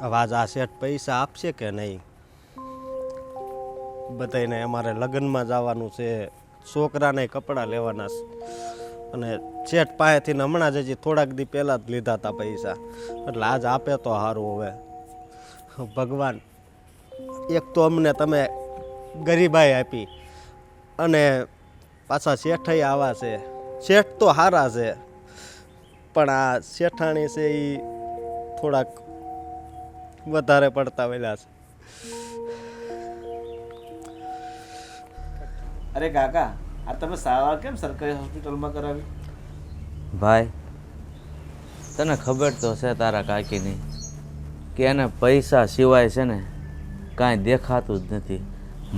અવાજ આ શેઠ પૈસા આપશે કે નહીં? બધાને અમારે લગ્નમાં જવાનું છે, છોકરાને કપડાં લેવાના છે, અને શેઠ પાસેથી હમણાં જ હજી થોડાક દી પહેલાં જ લીધા હતા પૈસા, એટલે આજ આપે તો સારું. હવે ભગવાન, એક તો અમને તમે ગરીબાઈ આપી, અને પાછા શેઠાઈ આવા છે. શેઠ તો સારા છે, પણ આ શેઠાણી છે એ થોડાક વધારે પડતા વેલા છે. અરે કાકા, આ તમે સારવાર કેમ સરકારી હોસ્પિટલમાં કરાવી? ભાઈ, તને ખબર તો છે તારા કાકીની કે એને પૈસા સિવાય છે ને કાંઈ દેખાતું જ નથી.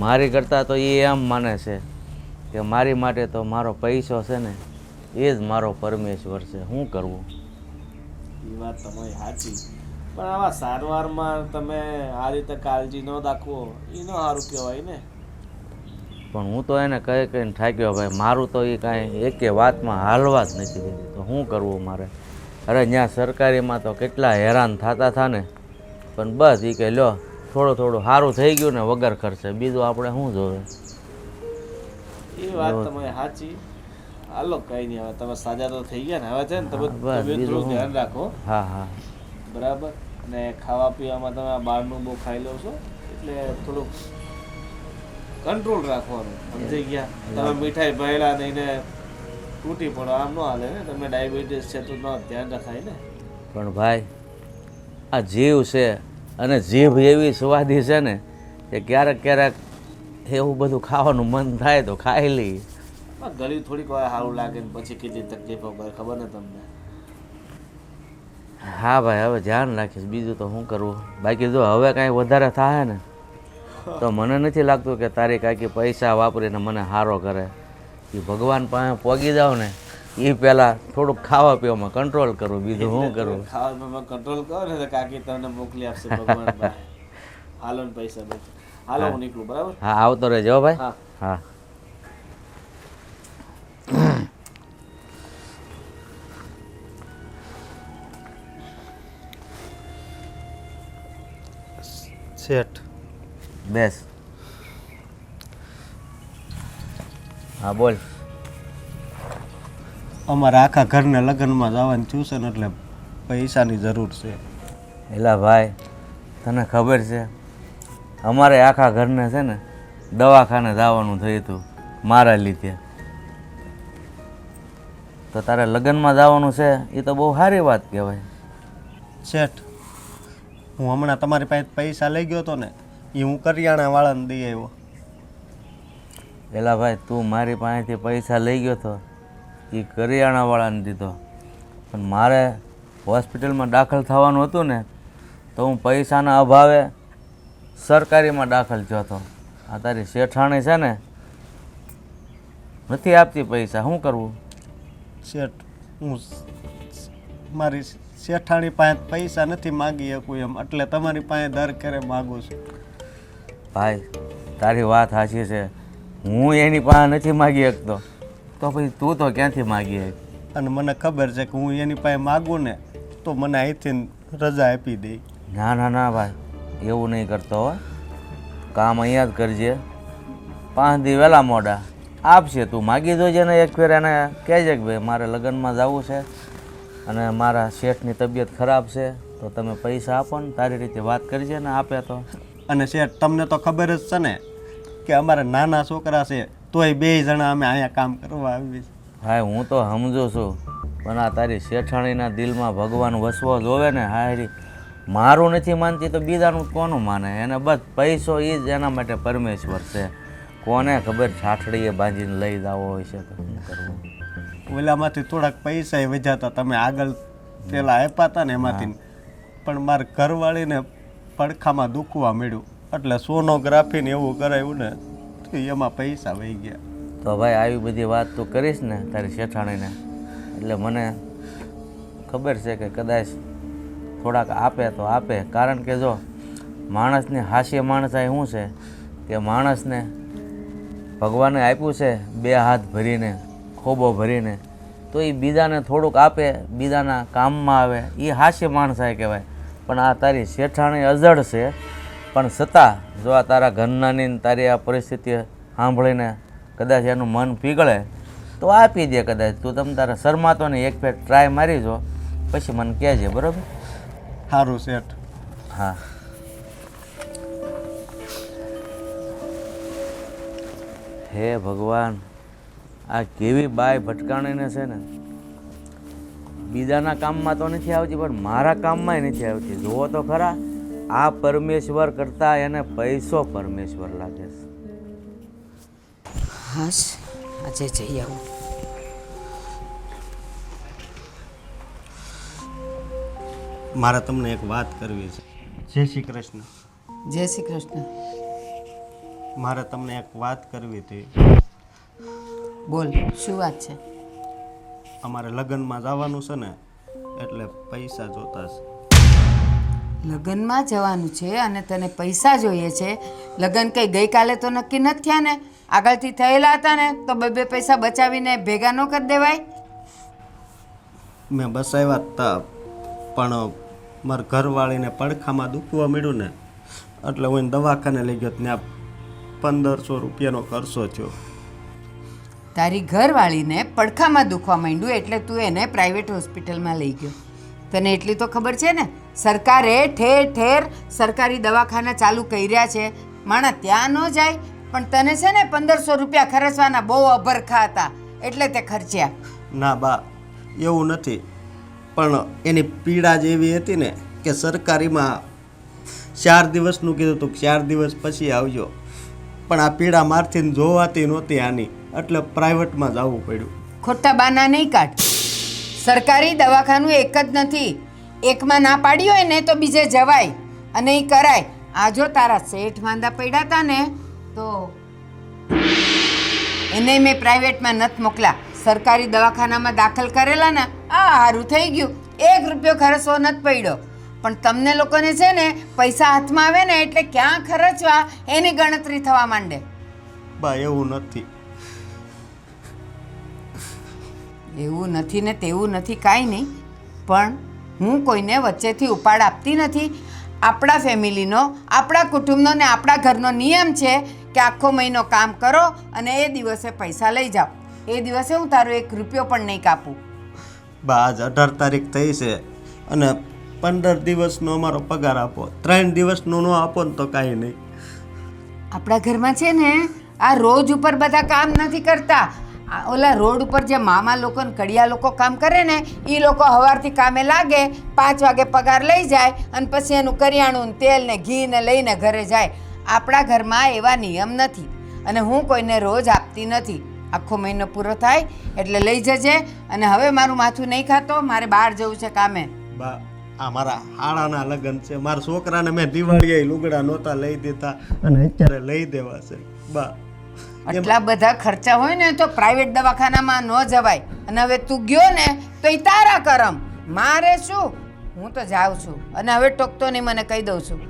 મારી કરતાં તો એ એમ માને છે કે મારી માટે તો મારો પૈસો છે ને એ જ મારો પરમેશ્વર છે. શું કરવું? એ વાત તમારી સાચી, પણ આવા સારવારમાં તમે આ રીતે કાળજી ન રાખવો એ ન સારું કહેવાય ને. પણ હું તો એને કહીને થાક્યો ભાઈ. મારું તો એ કાંઈ એકે વાતમાં હાલવા જ નથી દેતી. તો શું કરવું મારે? અરે ત્યાં સરકારીમાં તો કેટલા હેરાન થતા હતા ને, પણ બસ એ કે લ્યો થોડું થોડું સારું થઈ ગયું ને વગર ખર્ચે, બીજું આપણે શું જોવે. એ વાત તમારી સાચી. હાલો કઈ નહીં, હવે તમે સાજા તો થઈ ગયા ને, હવે છે ને તમે થોડું ધ્યાન રાખો. હા હા બરાબર. અને ખાવા પીવામાં તમે બહારનું બહુ ખાઈ લો છો, એટલે થોડુંક કંટ્રોલ રાખવાનું, સમજી ગયા? તમે મીઠાઈ ભરેલા નહીં ને તૂટી પડો, આમ ન હાલે ને. તમે ડાયાબિટીસ છે તો ન ધ્યાન રખાય ને. પણ ભાઈ, આ જીવ છે, અને જીભ એવી સ્વાદી છે ને કે ક્યારેક ક્યારેક એવું બધું ખાવાનું મન થાય તો ખાઈ લઈએ. ગળ્યું થોડીક વાર સારું લાગે ને પછી કેટલી તકલીફો પડે ખબર ને તમને. હા ભાઈ, હવે ધ્યાન રાખીશ, બીજું તો શું કરવું. બાકી જો હવે કાંઈ વધારે થાય ને તો મને નથી લાગતું કે તારી કાકી પૈસા વાપરીને મને સારો કરે. એ ભગવાન પાસે પહોંચી જાવ ને એ પહેલાં થોડુંક ખાવા પીવામાં કંટ્રોલ કરવું, બીજું શું કરવું. ખાવામાં કંટ્રોલ કરો ને તો કાકી તમને મોકલી આપશે ભગવાન પાસે. હાલો ને પૈસા બધું. હાલો હું નીકળું, બરાબર? હા, આવતો રહેજો ભાઈ. હા હા. શેઠ, બેસ. હા બોલ. અમારા આખા ઘરને લગ્નમાં જવાનું થયું છે ને, એટલે પૈસાની જરૂર છે. એલા ભાઈ, તને ખબર છે અમારે આખા ઘરને છે ને દવાખાને જવાનું થયું હતું મારા લીધે. તો તારે લગ્નમાં જવાનું છે એ તો બહુ સારી વાત કહેવાય. શેઠ, હું હમણાં તમારી પાસે પૈસા લઈ ગયો હતો ને, એ હું કરિયાણાવાળાને દઈ આવ્યો. એલા ભાઈ, તું મારી પાસેથી પૈસા લઈ ગયો હતો એ કરિયાણાવાળાને દીધો, પણ મારે હોસ્પિટલમાં દાખલ થવાનું હતું ને તો હું પૈસાના અભાવે સરકારીમાં દાખલ થયો હતો. આ તારી શેઠાણી છે ને નથી આપતી પૈસા, શું કરવું? શેઠ, હું મારી શેઠાણી પાસે પૈસા નથી માગી શકું એમ, એટલે તમારી પાસે દર કરે માગું છું. ભાઈ, તારી વાત સાચી છે. હું એની પાસે નથી માગી શકતો તો પછી તું તો ક્યાંથી માગી શક? અને મને ખબર છે કે હું એની પાસે માગું ને તો મને અહીંથી રજા આપી દે. ના ના ના ભાઈ, એવું નહીં કરતો હો. કામ અહીંયા જ કરજે. 5 દી વહેલા મોડા આપશે. તું માગી જોજે ને એક ફેર, એને કહેજે કે ભાઈ મારે લગ્નમાં જવું છે અને મારા શેઠની તબિયત ખરાબ છે, તો તમે પૈસા આપો ને. તારી રીતે વાત કરજે ને, આપે તો. અને શેઠ, તમને તો ખબર જ છે ને કે અમારે નાના છોકરા છે, તોય 2 જણા અમે અહીંયા કામ કરવા આવીએ છીએ. હા, હું તો સમજુ છું, પણ આ તારી શેઠાણીના દિલમાં ભગવાન વસવો જોવે ને. હારી, મારું નથી માનતી તો બીજાનું કોનું માને? એને બસ પૈસો એ જ એના માટે પરમેશ્વર છે. કોને ખબર છાઠડીએ બાંધીને લઈ જવો હોય છે તો શું કરવું. ઓલામાંથી થોડાક પૈસા વધ્યા હતા, તમે આગળ પેલા આપ્યા હતા ને એમાંથી, પણ મારા ઘરવાળીને પડખામાં દુખવા મળ્યું, એટલે સોનોગ્રાફીને એવું કરાવ્યું ને તો એમાં પૈસા વહી ગયા. તો ભાઈ, આવી બધી વાત તું કરીશ ને તારી શેઠાણીને, એટલે મને ખબર છે કે કદાચ થોડાક આપે તો આપે. કારણ કે જો માણસને હાસ્ય માણસાઈ શું છે કે માણસને ભગવાને આપ્યું છે 2 હાથ ભરીને, ખોબો ભરીને, તો એ બીજાને થોડુંક આપે, બીજાના કામમાં આવે, એ હાસ્ય માણસાય કહેવાય. પણ આ તારી શેઠાણી અજડ છે, પણ છતાં જો આ તારા ઘરનાની ને તારી આ પરિસ્થિતિ સાંભળીને કદાચ એનું મન પીગળે તો આપી દે કદાચ. તું તમ તારે શરમાતો ને એક ફેર ટ્રાય મારી જો, પછી મને કહેજે, બરાબર? સારું શેઠ. હા. હે ભગવાન, આ કેવી બાય ભટકાણીને છે ને, બીજાના કામમાં તો નથી આવતી પણ મારા કામમાંય નથી આવતી. જુઓ તો ખરા, આ પરમેશ્વર કરતાં એને પૈસો પરમેશ્વર લાગે છે. હાશ, આજે જઈ આવું. મારે તમને એક વાત કરવી છે. જય શ્રી કૃષ્ણ. જય શ્રી કૃષ્ણ. મારે તમને એક વાત કરવી હતી. બોલ, શું વાત છે? અમારે લગ્નમાં જવાનું છે ને, એટલે પૈસા જોતા છે. લગ્નમાં જવાનું છે અને તને પૈસા જોઈએ છે? લગ્ન કંઈ ગઈકાલે તો નક્કી નથી થયા ને? આગળથી થયેલા હતા ને તો બે પૈસા બચાવીને ભેગા ન કરી દેવાય? મેં બસાવ્યા હતા, પણ મારા ઘરવાળીને પડખામાં દુખવા મળ્યું ને, એટલે હું એને દવાખાને લઈ ગયો. ત્યાં 1500 રૂપિયાનો ખર્ચો થયો. તારી ઘરવાળીને પડખામાં દુખવા માંડ્યું એટલે તું એને પ્રાઇવેટ હોસ્પિટલમાં લઈ ગયો. તને એટલી તો ખબર છે ને, સરકારે ઠેર ઠેર સરકારી દવાખાના ચાલુ કર્યા છે. માણસ ત્યાં ન જાય, પણ તને છે ને 1500 રૂપિયા ખર્ચવાના બહુ અભરખા હતા એટલે તે ખર્ચ્યા. ના બા, એવું નથી, પણ એની પીડા જ એવી હતી ને કે સરકારીમાં 4 દિવસનું કીધું હતું, 4 દિવસ પછી આવજો. પણ આ પીડા મારથી જોવાતી નહોતી આની, એટલે પ્રાઇવેટમાં જવું પડ્યું. ખોટા બાના નહીં કાઢ. સરકારી દવાખાનું એક જ નથી, એકમાં ના પાડી હોય ને તો બીજે જવાય અને એ કરાય. આ જો તારા શેઠ માંદા પડ્યા હતા ને તો એને મેં પ્રાઇવેટમાં નથી મોકલા, સરકારી દવાખાનામાં દાખલ કરેલા ને. આ સારું થઈ ગયું, 1 રૂપિયો ખર્ચવો નથી પડ્યો. પણ તમને લોકોને છે ને પૈસા હાથમાં આવે ને એટલે ક્યાં ખર્ચવા એની ગણતરી થવા માંડે. બા એવું નથી. એવું નથી ને તેવું નથી, કાંઈ નહીં. પણ હું કોઈને વચ્ચેથી ઉપાડ આપતી નથી. આપણા ફેમિલીનો, આપણા કુટુંબનો ને આપણા ઘરનો નિયમ છે કે આખો મહિનો કામ કરો અને એ દિવસે પૈસા લઈ જાઓ. એ દિવસે હું તારો 1 રૂપિયો પણ નહીં કાપું. બા આજ 18 તારીખ થઈ છે અને 15 દિવસનો અમારો પગાર આપો. 3 દિવસનો ન આપો ને તો કાંઈ નહીં. આપણા ઘરમાં છે ને આ રોજ ઉપર બધા કામ નથી કરતા. ઓલા રોડ ઉપર જે મામા લોકો ને કડિયા લોકો કામ કરે ને, એ લોકો સવારથી કામે લાગે, 5 વાગે પગાર લઈ જાય અને પછી એનું કરિયાણું ને તેલ ને ઘી ને લઈને ઘરે જાય. આપણા ઘરમાં એવા નિયમ નથી અને હું કોઈને રોજ આપતી નથી. આખો મહિનો પૂરો થાય એટલે લઈ જજે. અને હવે મારું માથું નહીં ખાતો, મારે બહાર જવું છે કામે. બા આ મારા હાળાના લગ્ન છે. મારા છોકરાને મેં દિવાળીએ લુગડા નહોતા લઈ દેતા અને અત્યારે લઈ દેવા છે. બા આટલા બધા ખર્ચા હોય ને તો પ્રાઇવેટ દવાખાનામાં ન જવાય. અને હવે તું ગયો ને તો એ તારા કરમ, મારે શું? હું તો જાઉં છું અને હવે ટોકતો નહીં, મને કહી દઉં છું.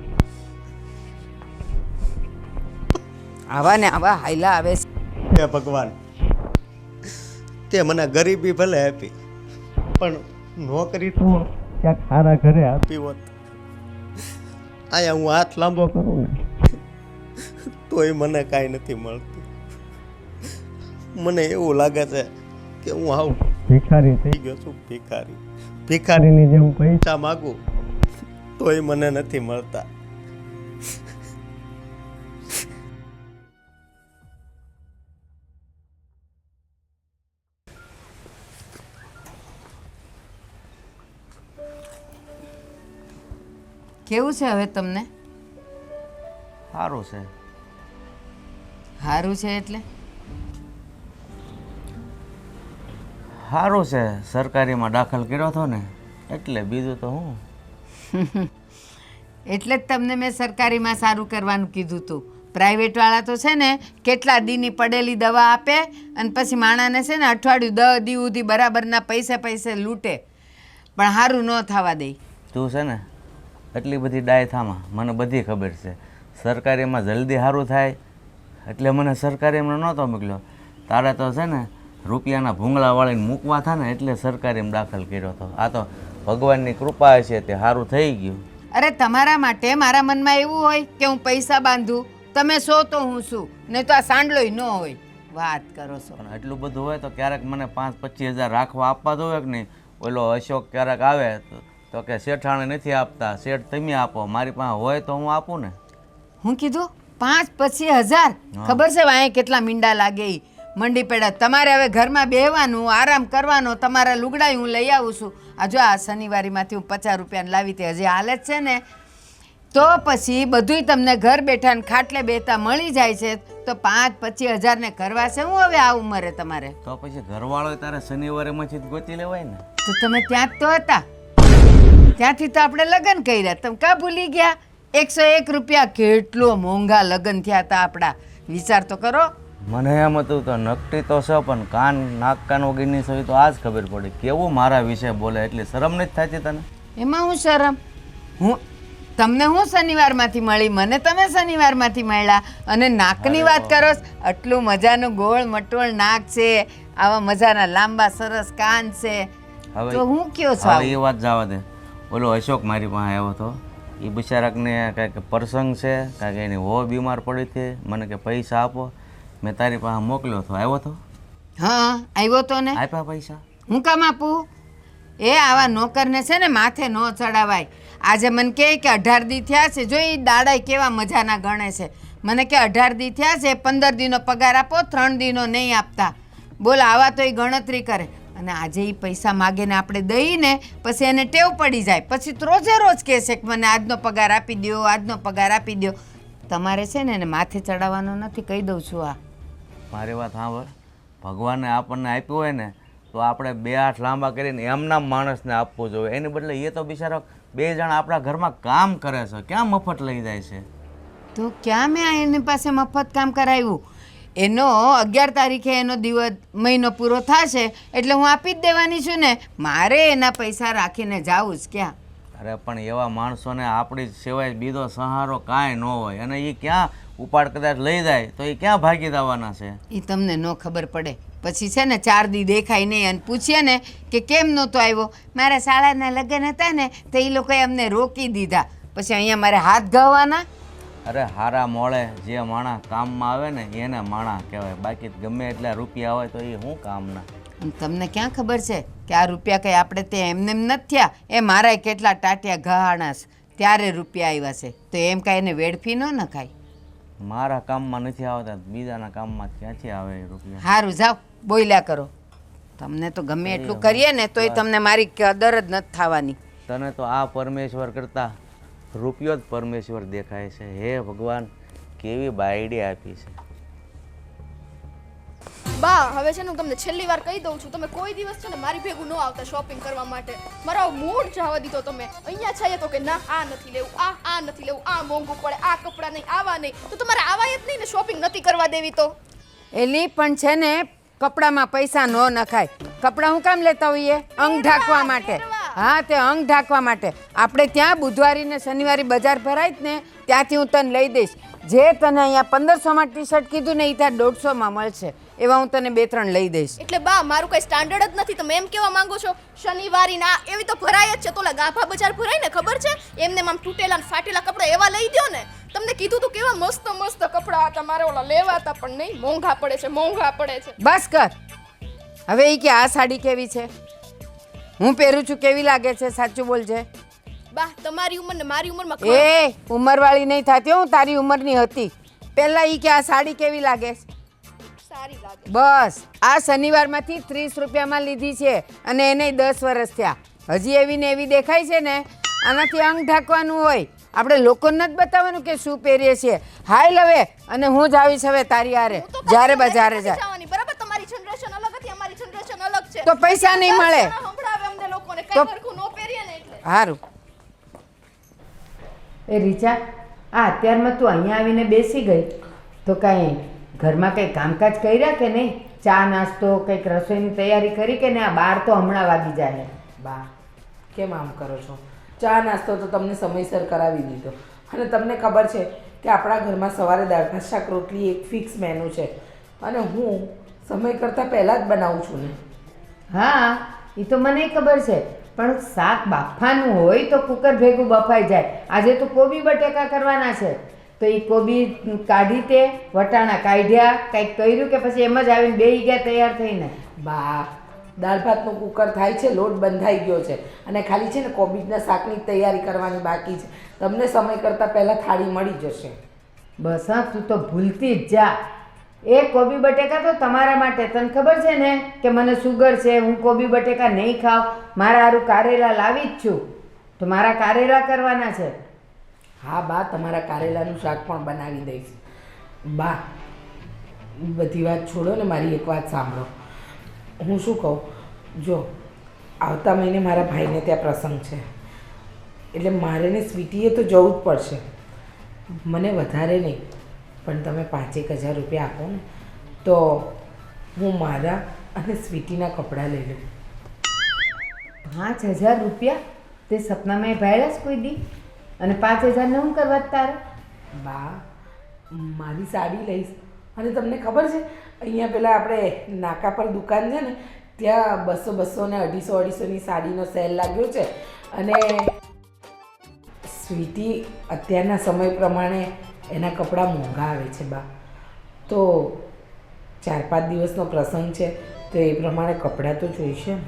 આવા ને આવા હાયલા આવે છે. હે ભગવાન, તે મને ગરીબી ભલે આપી, પણ નોકરી તો ક્યાંક સારા ઘરે આપી હોત. અહીંયા હું હાથ લાંબો કરું ને તોય મને કાંઈ નથી મળતું. મને એવું લાગે છે કે હું આવું ભિખારી થઈ ગયો છું. ભિખારીની જેમ પૈસા માગું તોય મને નથી મળતા. કેવું છે હવે તમને? સારું છે. સારું છે એટલે સારું છે. સરકારીમાં દાખલ કર્યો હતો ને એટલે, બીજું તો હું. એટલે જ તમને મેં સરકારીમાં સારું કરવાનું કીધું હતું. પ્રાઇવેટવાળા તો છે ને કેટલા દીની પડેલી દવા આપે અને પછી માણાને છે ને અઠવાડિયું 10 દી સુધી બરાબરના પૈસે લૂંટે, પણ સારું ન થવા દે. તું છે ને એટલી બધી ડાય થામાં, મને બધી ખબર છે. સરકારીમાં જલ્દી સારું થાય એટલે મને સરકારીમાં નહોતો મોકલ્યો. તારે તો છે ને રૂપિયાના ભૂંગળા વાળીને મૂકવા થાય ને એટલે સરકારીમાં દાખલ કર્યો હતો. આ તો ભગવાનની કૃપા છે તે સારું થઈ ગયું. અરે તમારા માટે મારા મનમાં એવું હોય કે હું પૈસા બાંધું, તમે સો તો હું શું, નહીં તો આ સાંડલોય ન હોય. વાત કરો છો. પણ એટલું બધું હોય તો ક્યારેક મને 5-25 હજાર રાખવા આપવા દો કે નહીં? ઓલો અશોક ક્યારેક આવે તો કે શેઠાણે નથી આપતા, શેઠ તમે આપો. મારી પાસે હોય તો હું આપું ને. હું કીધું 5-25 હજાર? ખબર છે વાંહે કેટલા મીંડા લાગે ઈ મંડી પેડા. તમારે હવે ઘરમાં બેહવાનું, આરામ કરવાનો, તમારા લુગડાય હું લઈ આવું છું. આ જો આ શનિવારીમાંથી હું 50 રૂપિયાને લાવી તે હજી હાલે જ છે ને, તો પછી બધુંય તમને ઘર બેઠા ને ખાટલે બેઠા મળી જાય છે. તો 5-25 હજારને કરવા છે હું હવે આ ઉંમરે તમારે? તો પછી ઘરવાળો તારે શનિવારેમાંથી જ ગોતી લેવાય ને. તો તમે ત્યાં જ તો હતા, ત્યાંથી તો આપણે લગ્ન કર્યા. તમે કાં ભૂલી ગયા? 101 રૂપિયા કેટલો મોંઘા લગ્ન થયા હતા આપણા. વિચાર તો કરો. મને એમ હતું તો નકટી તો છે પણ કાન નાક કાન વગરની સવી તો આજ ખબર પડી કેવું મારા વિશે બોલે. એટલી શરમ નથી થતી તને? એમાં હું શરમ? તમને હું શનિવારમાંથી મળી, મને તમે શનિવારમાંથી મળ્યા. અને નાકની વાત કરો, આટલું મજાનું ગોળ મટોળ નાક છે, આવા મજાના લાંબા સરસ કાન છે, તો હું કયો છું? એ વાત જવા દે. ઓલો અશોક મારી પાસે આવ્યો હતો. એ બિચારાકને કાંઈક પ્રસંગ છે, કાંઈક એની હો બીમાર પડી હતી. મને કે પૈસા આપો, મેં તારી પાસે મોકલ્યો હતો. આવ્યો હતો? હા આવ્યો તો ને. આપ્યા પૈસા? હું કામ આપું? એ આવા નોકરને છે ને માથે ન ચડાવાય. આજે મને કહે કે 18 દી થયા છે, જો એ દાડાય કેવા મજાના ગણે છે. મને કે 18 દી થયા છે, 15 દીનો પગાર આપો, 3 દીનો નહીં આપતા. બોલ, આવા તો એ ગણતરી કરે. અને આજે એ પૈસા માગે ને આપણે દઈને પછી એને ટેવ પડી જાય. પછી તો રોજે રોજ કહે છે કે મને આજનો પગાર આપી દો, આજનો પગાર આપી દો. તમારે છે ને એને માથે ચડાવવાનો નથી, કહી દઉં છું. આ મારી વાત સાંભળ. ભગવાને આપણને આપ્યું હોય ને તો આપણે 2 હાથ લાંબા કરીને એમના માણસને આપવું જોઈએ. એની બદલે એ તો બિચારો 2 જણા આપણા ઘરમાં કામ કરે છે, ક્યાં મફત લઈ જાય છે? તો ક્યાં મેં એની પાસે મફત કામ કરાવ્યું? એનો 11 તારીખે એનો દિવસ મહિનો પૂરો થશે એટલે હું આપી જ દેવાની છું ને. મારે એના પૈસા રાખીને જાવું જ ક્યાં? અરે પણ એવા માણસોને આપણી સિવાય બીજો સહારો કાંઈ ન હોય. અને એ ક્યાં ઉપાડ કદાચ લઈ જાય તો એ ક્યાં ભાગી જવાના છે? એ તમને ન ખબર પડે. પછી છે ને 4 દી દેખાય નહીં અને પૂછીએ ને કે કેમ નહોતો આવ્યો? મારા શાળાના લગ્ન હતા ને તો એ લોકોએ અમને રોકી દીધા. પછી અહીંયા મારે હાથ ઘાવવાના? અરે હારા મોળે જે માણા કામમાં આવે ને એને માણા કહેવાય. બાકી ગમે એટલા રૂપિયા હોય તો એ શું કામના? તમને ક્યાં ખબર છે કે આ રૂપિયા કંઈ આપણે તે એમને એમ નથી થયા. એ મારાય કેટલા ટાટિયા ઘહાણાસ ત્યારે રૂપિયા આવ્યા છે. તો એમ કાંઈ એને વેડફી ન નખાય. મારા કામમાં નથી આવતા, બીજાના કામમાં ક્યાંથી આવે એ રૂપિયા? સારું, જાઓ બોલ્યા કરો. તમને તો ગમે એટલું કરીએ ને તોય તમને મારી કદર જ નથી થવાની. તને તો આ પરમેશ્વર કરતા રૂપિયો જ પરમેશ્વર દેખાય છે. હે ભગવાન, કેવી બાયડી આપી છે. બા હવે છે ને હું તમને છેલ્લી વાર કહી દઉં છું, તમે કોઈ દિવસ છે ને મારી ભેગું ન આવતા શોપિંગ કરવા માટે. મારો મૂડ જવા દીધો તમે. અહીંયા છાઈએ તો કે ના આ નથી લેવું, આ નથી લેવું, આ મોંઘું પડે, આ કપડાં નહીં, આવા નહીં. તો તમારે આવાય જ નહીં ને, શોપિંગ નથી કરવા દેવી તો. એલી પણ છે ને કપડામાં પૈસા ન નખાય. કપડાં હું કામ લેતા હોઈએ? અંગ ઢાંકવા માટે. હા, તે અંગ ઢાંકવા માટે. આપણે ત્યાં બુધવારી ને શનિવારી બજાર ભરાય જ ને, ત્યાંથી હું તને લઈ દઈશ. જે તને અહીંયા 1500માં ટી-શર્ટ કીધું ને એ ત્યાં 150માં મળશે. એવા હું તને 2-3 લઈ દઈશ. એટલે બા મારું કઈ સ્ટાન્ડર્ડ જ નથી. તમે એમ કેવા માંગો છો શનિવારી ના એવી તો ભરાય જ છે. તો ઓલા ગાભા બજાર ભરાય ને, ખબર છે? એમને આમ તૂટેલા ને ફાટેલા કપડા એવા લઈ દો ને. તમને કીધું તું કેવા મસ્ત મસ્ત કપડા હતા, મારે ઓલા લેવાતા પણ નહીં. મોંઘા પડે છે, મોંઘા પડે છે. બસ કર હવે. એ કે આ સાડી કેવી છે, હું પહેરું છું કેવી લાગે છે? સાચું બોલજે. બા તમારી ઉંમર ને મારી ઉંમરમાં એ ઉંમરવાળી નહીં થતી, હું તારી ઉંમરની હતી. પહેલા ઈ કે આ સાડી કેવી લાગે છે? સારી લાગે. બસ આ શનિવારમાંથી 30 રૂપિયામાં લીધી છે અને એને 10 વર્ષ થયા. હજી એવી ને એવી દેખાય છે ને. આનાથી અંગ ઢાંકવાનું હોય. આપણે લોકોને નથી બતાવવાનું કે શું પહેરીએ છીએ. હાલ હવે, અને હું જ આવીશ હવે તારી હારે જ્યારે બજારે જાય. બરાબર, તમારી જનરેશન અલગ હતી, અમારી જનરેશન અલગ છે. તો પૈસા નહીં મળે સંભળાવે અમને લોકોને કઈ સરખું ન પહેરીએ ને એટલે. સારું. એ રીચા, અત્યારમાં તું અહીંયા આવીને બેસી ગઈ તો કાંઈ ઘરમાં કંઈ કામકાજ કર્યા કે નહીં? ચા નાસ્તો કંઈક રસોઈની તૈયારી કરી કે નહીં? આ 12 તો હમણાં વાગી જાય. બા કેમ આમ કરો છો? ચા નાસ્તો તો તમને સમયસર કરાવી દીધો. અને તમને ખબર છે કે આપણા ઘરમાં સવારે દાળ ભાત શાક રોટલી એક ફિક્સ મેનુ છે. અને હું સમય કરતાં પહેલાં જ બનાવું છું ને. હા એ તો મને ખબર છે, પણ શાક બાફવાનું હોય તો કુકર ભેગું બફાઈ જાય. આજે તો કોબી બટેકા કરવાના છે, તો એ કોબી કાઢી તે વટાણા કાઢ્યા, કંઈક કર્યું કે પછી એમ જ આવીને બેસી ગયા તૈયાર થઈને? બા, દાળ ભાતનું કુકર થાય છે, લોટ બંધાઈ ગયો છે અને ખાલી છે ને કોબીજના શાકની તૈયારી કરવાની બાકી છે. તમને સમય કરતાં પહેલાં થાળી મળી જશે. બસ હા, તું તો ભૂલતી જ જા. એ કોબી બટેકા તો તમારા માટે, તને ખબર છે ને કે મને શુગર છે, હું કોબી બટેકા નહીં ખાઉં. મારા હારું કારેલા લાવી જ છું, તો મારા કારેલા કરવાના છે. હા બા, તમારા કારેલાનું શાક પણ બનાવી દઈશ. બા, બધી વાત છોડો ને, મારી એક વાત સાંભળો. હું શું કહું, જો આવતા મહિને મારા ભાઈને ત્યાં પ્રસંગ છે, એટલે મારે ને સ્વીટીએ તો જવું જ પડશે. મને વધારે નહીં, પણ તમે 5,000 રૂપિયા આપો ને તો હું મારા અને સ્વીટીના કપડાં લઈ લઉં. 5,000 રૂપિયા? તે સપનામાં ભાડ્યા જ કોઈ દી? અને 5,000 હું કરવા જ તારે? બા, મારી સાડી લઈશ. અને તમને ખબર છે, અહીંયા પેલા આપણે નાકા પર દુકાન છે ને, ત્યાં 200 ને 250ની સાડીનો સેલ લાગ્યો છે. અને સ્વીટી અત્યારના સમય પ્રમાણે એના કપડાં મોંઘા આવે છે બા, તો 4-5 દિવસનો પ્રસંગ છે, તો એ પ્રમાણે કપડાં તો જોઈશે ને.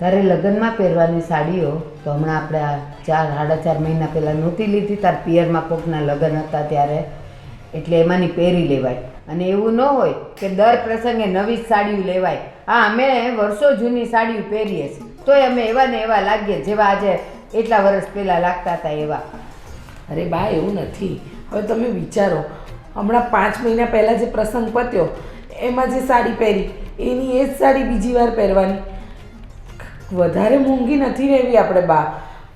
તારે લગ્નમાં પહેરવાની સાડીઓ તો હમણાં આપણે આ 4-4.5 મહિના પહેલાં નહોતી લીધી, તાર પિયરમાં કોકના લગ્ન હતા ત્યારે, એટલે એમાંની પહેરી લેવાય. અને એવું ન હોય કે દર પ્રસંગે નવી જ સાડીઓ લેવાય. હા, અમે વર્ષો જૂની સાડીઓ પહેરીએ છીએ, તોય અમે એવા ને એવા લાગીએ જેવા આજે એટલા વર્ષ પહેલાં લાગતા હતા એવા. અરે બા, એવું નથી. હવે તમે વિચારો, હમણાં 5 મહિના પહેલાં જે પ્રસંગ પત્યો એમાં જે સાડી પહેરી એની એ જ સાડી બીજી વાર પહેરવાની. વધારે મોંઘી નથી લેવી આપણે બા,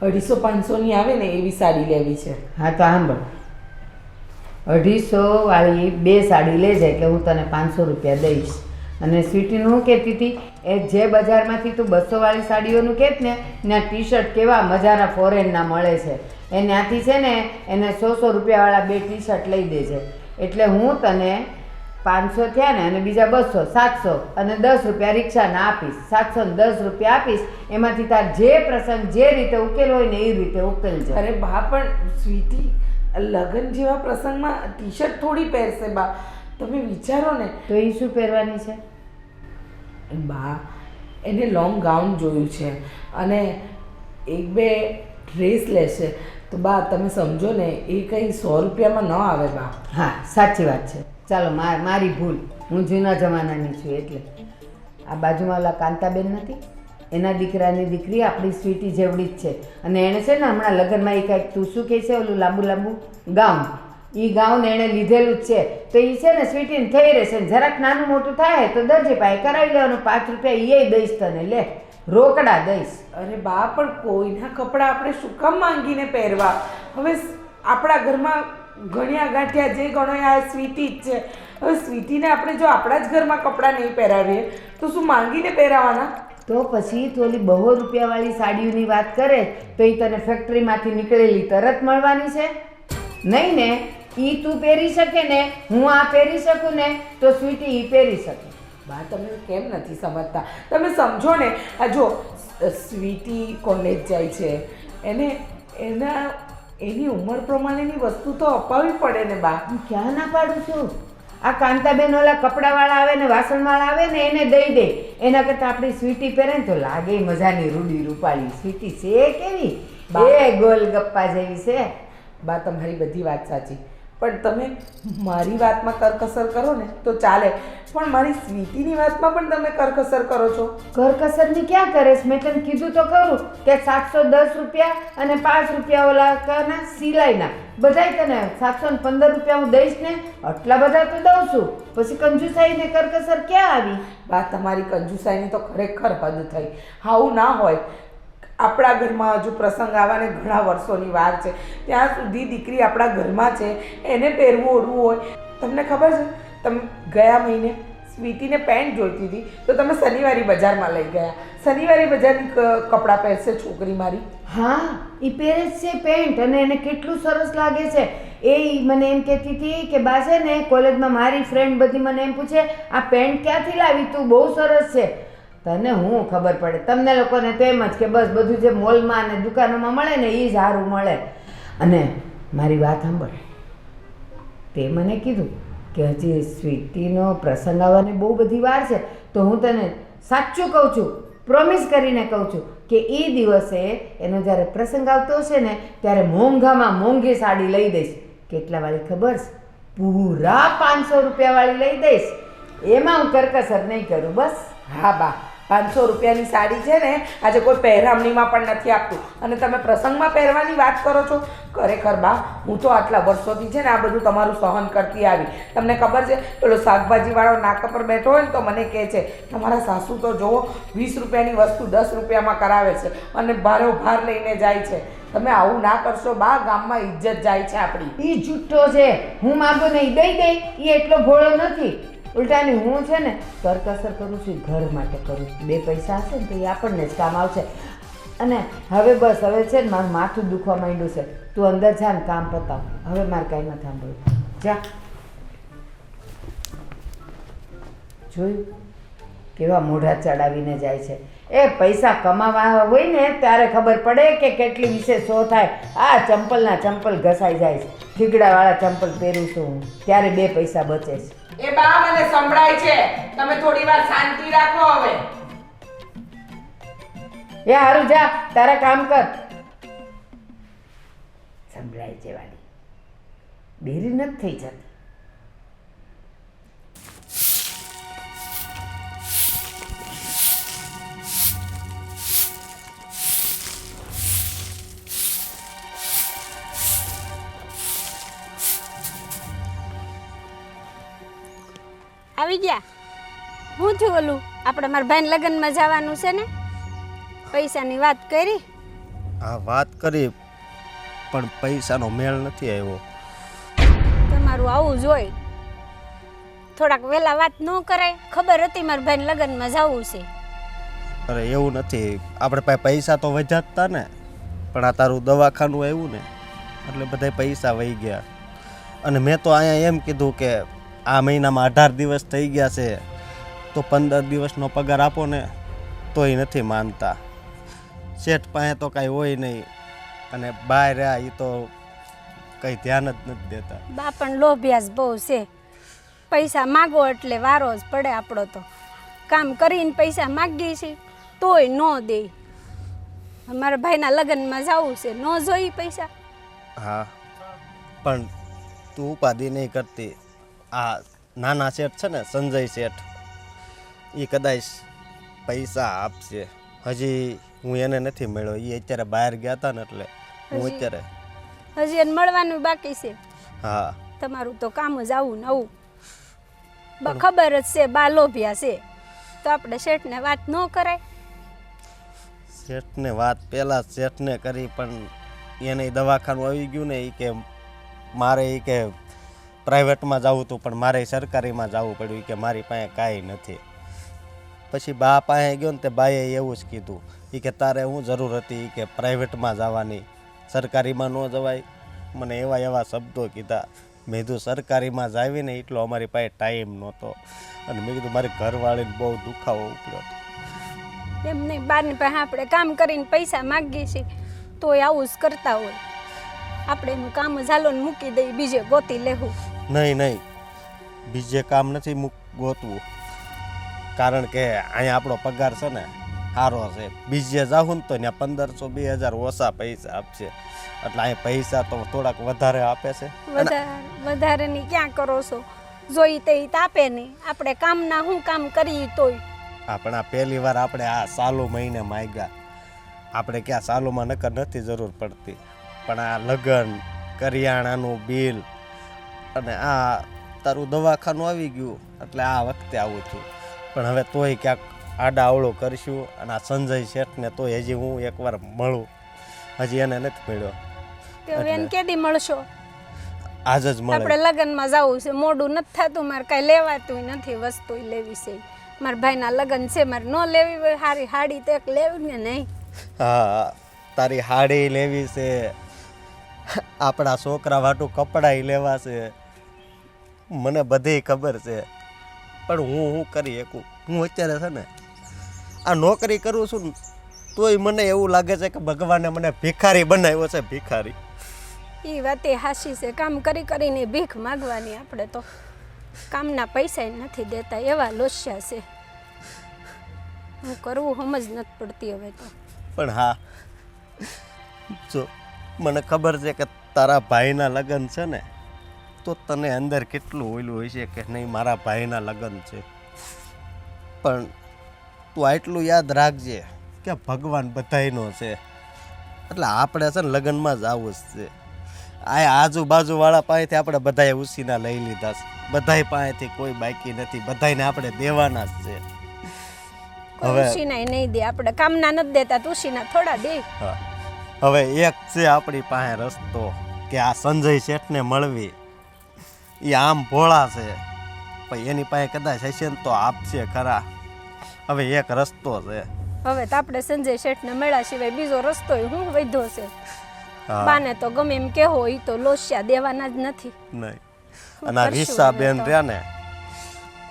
250-500ની આવે ને એવી સાડી લેવી છે. હા તો સાંભળ, 250 વાળી 2 સાડી લેજે એટલે હું તને 500 રૂપિયા દઈશ. અને સ્વીટીનું હું કહેતી હતી, એ જે બજારમાંથી તું 200 વાળી સાડીઓનું કહેત ને, ત્યાં ટી શર્ટ કેવા મજાના ફોરેનના મળે છે, એ ત્યાંથી છે ને એને 100 રૂપિયાવાળા 2 ટી શર્ટ લઈ દેજે. એટલે હું તને 500 થયા ને, અને બીજા 200, 700 અને 10 રૂપિયા રિક્ષાના આપીશ. 710 રૂપિયા આપીશ. એમાંથી તાર જે પ્રસંગ જે રીતે ઉકેલ હોય ને એ રીતે ઉકેલજો. અરે બા, પણ સ્વીટી લગ્ન જેવા પ્રસંગમાં ટી શર્ટ થોડી પહેરશે બા, તમે વિચારો ને. તો એ શું પહેરવાની છે? બા, એને લોંગ ગાઉન જોયું છે અને 1-2 ડ્રેસ લેશે, તો બા તમે સમજો ને, એ કંઈ 100 રૂપિયામાં ન આવે બા. હા, સાચી વાત છે. ચાલો, મારી ભૂલ, હું જૂના જમાનાની છું. એટલે આ બાજુમાં ઓલા કાંતાબેન નથી, એના દીકરાની દીકરી આપણી સ્વીટી જેવડી જ છે. અને એણે છે ને હમણાં લગ્નમાં એ કાંઈક, તું શું કહે છે, ઓલું લાંબુ ગાઉન, એ ગાઉન એણે લીધેલું જ છે. તો એ છે ને સ્વીટીને થઈ રહેશે, જરાક નાનું મોટું થાય તો દરજી પાસે કરાવી લેવાનું. 5 રૂપિયા એ દઈશ તને, લે, રોકડા દઈશ. અરે બા, પણ કોઈના કપડાં આપણે શું કામ માંગીને પહેરવા? હવે આપણા ઘરમાં ગણ્યા ગાંઠ્યા જે ગણો આ સ્વીટી જ છે. હવે સ્વીટીને આપણે જો આપણા જ ઘરમાં કપડાં નહીં પહેરાવીએ તો શું માંગીને પહેરાવાના? તો પછી થોડી 200 રૂપિયાવાળી સાડીઓની વાત કરે તો એ તને ફેક્ટરીમાંથી નીકળેલી તરત મળવાની છે નહીં ને? એ તું પહેરી શકે ને, હું આ પહેરી શકું ને, તો સ્વીટી એ પહેરી શકે. બા, તમે કેમ નથી સમજતા? તમે સમજો ને, આ જો સ્વીટી કોલેજ જાય છે, એની ઉંમર પ્રમાણેની વસ્તુ તો અપાવવી પડે ને બા. હું ક્યાં ના પાડું છું? આ કાંતાબેન ઓલા કપડાવાળા આવે ને વાસણવાળા આવે ને એને દઈ દે. એના કરતાં આપણી સ્વીટી પહેરે ને તો લાગે મજાની રૂડી રૂપાળી. સ્વીટી છે કેવી, એ ગોલ ગપ્પા જેવી છે. બા, તમારી બધી વાત સાચી, પણ તમે મારી વાતમાં કરકસર કરો ને તો ચાલે, પણ મારી સ્વીટીની વાતમાં પણ તમે કરકસર કરો છો. કરકસરની ક્યાં કરે છે? મેં તને કીધું તો ખરું કે 710 રૂપિયા અને 5 રૂપિયા ઓલા કના સિલાઈના, બધાય તને 715 રૂપિયા હું દઈશ ને, આટલા બધા તો દઉં છું. પછી કંજુસાઈ ને કરકસર ક્યાં આવી? બા, તમારી કંજુસાઈની તો ખરેખર હદ થઈ. આવું ના હોય. આપણા ઘરમાં હજુ પ્રસંગ આવવાને ઘણા વર્ષોની વાર છે, ત્યાં સુધી દીકરી આપણા ઘરમાં છે, એને પહેરવું ઓઢવું હોય. તમને ખબર છે, તમે ગયા મહિને સ્વીટીને પેન્ટ જોઈતી હતી તો તમે શનિવારી બજારમાં લઈ ગયા. શનિવારે બજારની કપડાં પહેરશે છોકરી મારી. હા એ પહેરે જ છે પેન્ટ અને એને કેટલું સરસ લાગે છે. એ ઈ મને એમ કહેતી હતી કે બા છે ને કોલેજમાં મારી ફ્રેન્ડ બધી મને એમ પૂછે આ પેન્ટ ક્યાંથી લાવી તું, બહુ સરસ છે. તને હું ખબર પડે, તમને લોકોને તો એમ જ કે બસ બધું જે મોલમાં અને દુકાનોમાં મળે ને એ જ સારું મળે. અને મારી વાત સાંભળ, તે મને કીધું કે હજી સ્વીટીનો પ્રસંગ આવવાને બહુ બધી વાર છે, તો હું તને સાચું કહું છું, પ્રોમિસ કરીને કહું છું કે એ દિવસે એનો જ્યારે પ્રસંગ આવતો હશે ને ત્યારે મોંઘામાં મોંઘી સાડી લઈ દઈશ. કેટલા વાળી ખબર છે? પૂરા 500 રૂપિયાવાળી લઈ દઈશ. એમાં હું કરકસર નહીં કરું બસ. હા બા, 500 રૂપિયાની સાડી છે ને આજે કોઈ પહેરામણીમાં પણ નથી આપતું અને તમે પ્રસંગમાં પહેરવાની વાત કરો છો. ખરેખર બા, હું તો આટલા વર્ષોથી છે ને આ બધું તમારું સહન કરતી આવી. તમને ખબર છે પેલો શાકભાજીવાળો નાકા પર બેઠો હોય ને તો મને કહે છે તમારા સાસુ તો જુઓ 20 રૂપિયાની વસ્તુ 10 રૂપિયામાં કરાવે છે અને ભારો ભાર લઈને જાય છે. તમે આવું ના કરશો બા, ગામમાં ઇજ્જત જાય છે આપણી. એ જુઠ્ઠો છે. હું માગું નહીં દઈ દઈ, એ એટલો ભોળો નથી. ઉલટાની હું છે ને કરકસર કરું છું, ઘર માટે કરું છું. 2 પૈસા હશે ને તો એ આપણને જ કામ આવશે. અને હવે બસ હવે છે ને મારું માથું દુખવા માંડ્યું છે. તું અંદર જા ને કામ પતાવ. હવે મારે કાંઈ નથી સાંભળવું. જા. જોયું કેવા મોઢા ચડાવીને જાય છે. એ પૈસા કમાવા હોય ને ત્યારે ખબર પડે કે કેટલી વિશે શો થાય. આ ચંપલના ચંપલ ઘસાઈ જાય છે. થીગડાવાળા ચંપલ પહેરું છું હું, ત્યારે 2 પૈસા બચે છે. એ બા મને સંભળાય છે, તમે થોડી વાર શાંતિ રાખો હવે. એ હારું જા, તારા કામ કર. સંભળાય છે વાળી, બેરી નથી થઈ જતી. આવી ગયા. હું થયું ઓલું આપણે મારા ભાઈને લગ્નમાં જવાનું છે ને, પૈસાની વાત કરી. હા વાત કરી પણ પૈસાનો મેળ નથી આવ્યો. તમારું આવું જોઈએ, થોડાક વહેલા વાત ન કરાય. ખબર હતી મારા ભાઈને લગ્નમાં જવું છે. અરે એવું નથી, આપણે પાસે પૈસા તો વધ્યા જ તા ને, પણ આ તારું દવાખાનું આવ્યું ને એટલે બધા પૈસા વહી ગયા. અને મેં તો અહીંયા એમ કીધું કે આ મહિનામાં 18 દિવસ થઈ ગયા છે તો 15 દિવસનો પગાર આપો ને, તોય નથી માનતા. શેઠ પાસે તો કાંઈ હોય નહીં અને બહાર રહ્યા એ તો કંઈ ધ્યાન જ નથી દેતા. બા પણ લોભિયાસ બહુ છે. પૈસા માગો એટલે વારો જ પડે આપણો. તો કામ કરીને પૈસા માગીએ છીએ તોય ન દે. મારા ભાઈના લગ્નમાં જવું છે, ન જોઈ પૈસા. હા પણ તું ઉપાધિ નહીં કરતી. આ નાના શેઠ છે ને સંજય શેઠ, એ કદાચ પૈસા આપશે. હજી હું એને નથી મળ્યો, એ અત્યારે બહાર ગયા હતા ને એટલે હું અત્યારે. હજી એને મળવાનું બાકી છે. હા તમારું તો કામ જ આવું ને આવું. ખબર જ છે બા લોભિયા છે, તો આપણે શેઠને વાત ન કરાય. શેઠને વાત પહેલાં શેઠને કરી પણ એને દવાખાનું આવી ગયું ને, એ કે મારે એ કે પ્રાઇવેટમાં જવું હતું પણ મારે સરકારીમાં જવું પડ્યું કે મારી પાસે કાંઈ નથી. પછી બા પાસે ગયો ને તે બાએ એવું જ કીધું કે તારે હું જરૂર હતી કે પ્રાઇવેટમાં જવાની, સરકારીમાં ન જવાય. મને એવા એવા શબ્દો કીધા. મેં કીધું સરકારીમાં જ આવીને એટલો અમારી પાસે ટાઈમ નહોતો. અને મેં કીધું મારી ઘરવાળીને બહુ દુખાવો ઉપડ્યો. એમ નહીં, બારની પાસે આપણે કામ કરીને પૈસા માગીએ છીએ તોય આવું જ કરતા હોય. આપણે એનું કામ જ હાલો ને મૂકી દઈએ, બીજે ગોતી લેવું. નહીં, બીજે કામ નથી ગોતવું, કારણ કે અહીંયા આપણો પગાર છે ને સારો છે. બીજે જાઉં ને તો ત્યાં 1500-2000 ઓછા પૈસા આપશે, એટલે અહીંયા પૈસા તો થોડાક વધારે આપે છે. વધારેની ક્યાં કરો છો? જોઈ તે આપે નહીં. આપણે કામના શું કામ કરીએ તોય. પણ આ પહેલી વાર આપણે આ સાલું મહિને માંગ્યા. આપણે ક્યાં સાલુમાં નકર નથી જરૂર પડતી, પણ આ લગ્ન, કરિયાણાનું બિલ અને આ તારું દવાખાનું આવી ગયું એટલે આ વખતે આવું છું. પણ હવે તોય ક્યાંક આડા અવળું કરીશું. અને આ સંજય શેઠને તોય હજી હું એકવાર મળું, હજી એને નથી મળ્યો. એને કેદી મળશો? આજ જ મળે. આપણે લગ્નમાં જવું છે, મોડું નથી થતું. મારે કાંઈ લેવાતું નથી, વસ્તુ લેવી છે. મારા ભાઈના લગ્ન છે, મારે ન લેવી હોય સારી હાડી તો એક લેવી ને નહીં. હા, તારી હાડી લેવી છે, આપણા છોકરા વાટું કપડાં લેવા છે, મને બધી ખબર છે. પણ હું કરી શકું? હું અત્યારે છે ને આ નોકરી કરું છું ને તોય મને એવું લાગે છે કે ભગવાને મને ભિખારી બનાવ્યો છે, ભિખારી. એ વાત એ હાસી છે. કામ કરી કરીને ભીખ માગવાની. આપણે તો કામના પૈસા નથી દેતા, એવા લોસ્યા છે. હું કરવું સમજ નથી પડતી હવે તો. પણ હા, જો મને ખબર છે કે તારા ભાઈના લગ્ન છે ને, તો તને અંદર કેટલું ઓયલું હોય છે કે નહીં મારા ભાઈના લગ્ન છે. પણ તું આટલું યાદ રાખજે કે ભગવાન બધાયનો છે, એટલે આપણે છે ને લગ્નમાં જ આવું જ છે. આ આજુબાજુવાળા પાસેથી આપણે બધાએ ઉસીના લઈ લીધા છે, બધાય પાસેથી કોઈ બાકી નથી, બધાયને આપણે દેવાના જ છે. હવે ઉશીના નહીં દે, આપણે કામના નથી દેતા તો ઉશીના થોડા દે. હા, હવે એક છે આપણી પાસે રસ્તો કે આ સંજય શેઠને મળવી. એ આમ ભોળા છે, પણ એની પાસે કદાચ હશે ને તો આપશે ખરા. હવે એક રસ્તો છે. હવે તો આપણે સંજય શેઠને મળ્યા સિવાય બીજો રસ્તો હું વધ્યો છે. હા. બાને તો ગમે એમ કેહો, એ તો લોસ્યા દેવાના જ નથી. નહીં. અને આ રીસા બેન રહ્યા ને,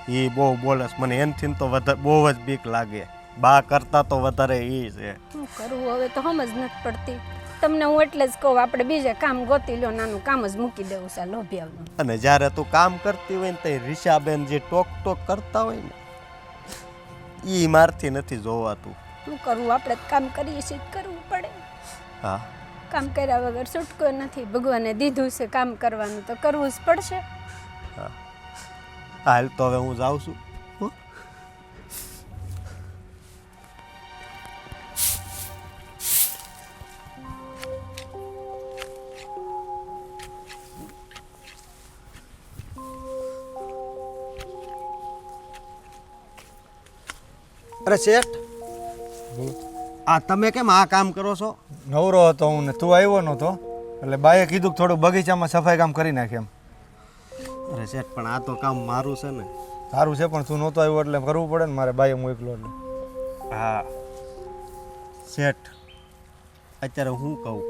એ બહુ બોલે છે. મને એનથી તો બહુ જ બીક લાગે. બા કરતા તો વધારે એ છે. શું કરવું હવે તો સમજ નથી પડતી. તમને હું એટલે જ કહું, આપણે બીજે કામ ગોતી લો, નાનું કામ જ મૂકી દેવું છે લોભિયાનું. અને જ્યારે તું કામ કરતી હોય ને તો રીસાબેન જે ટોક કરતા હોય ને, એ મારથી નથી જોવાતું. શું કરવું, આપણે કામ કરીએ છીએ કરવું પડે. હા, કામ કર્યા વગર છૂટકો નથી. ભગવાને દીધું છે કામ કરવાનું તો કરવું જ પડશે. હાલ તો હવે હું જાઉં છું. હો? અરે શેઠ, આ તમે કેમ આ કામ કરો છો? નવરો હતો હું ને તું આવ્યો નહોતો એટલે બાએ કીધું કે થોડું બગીચામાં સફાઈ કામ કરી નાખે એમ. અરે શેઠ, પણ આ તો કામ મારું છે ને. સારું છે પણ તું નહોતો આવ્યો એટલે કરવું પડે ને મારે બાએ હું એકલો એટલે. હા શેઠ, અત્યારે હું કહું,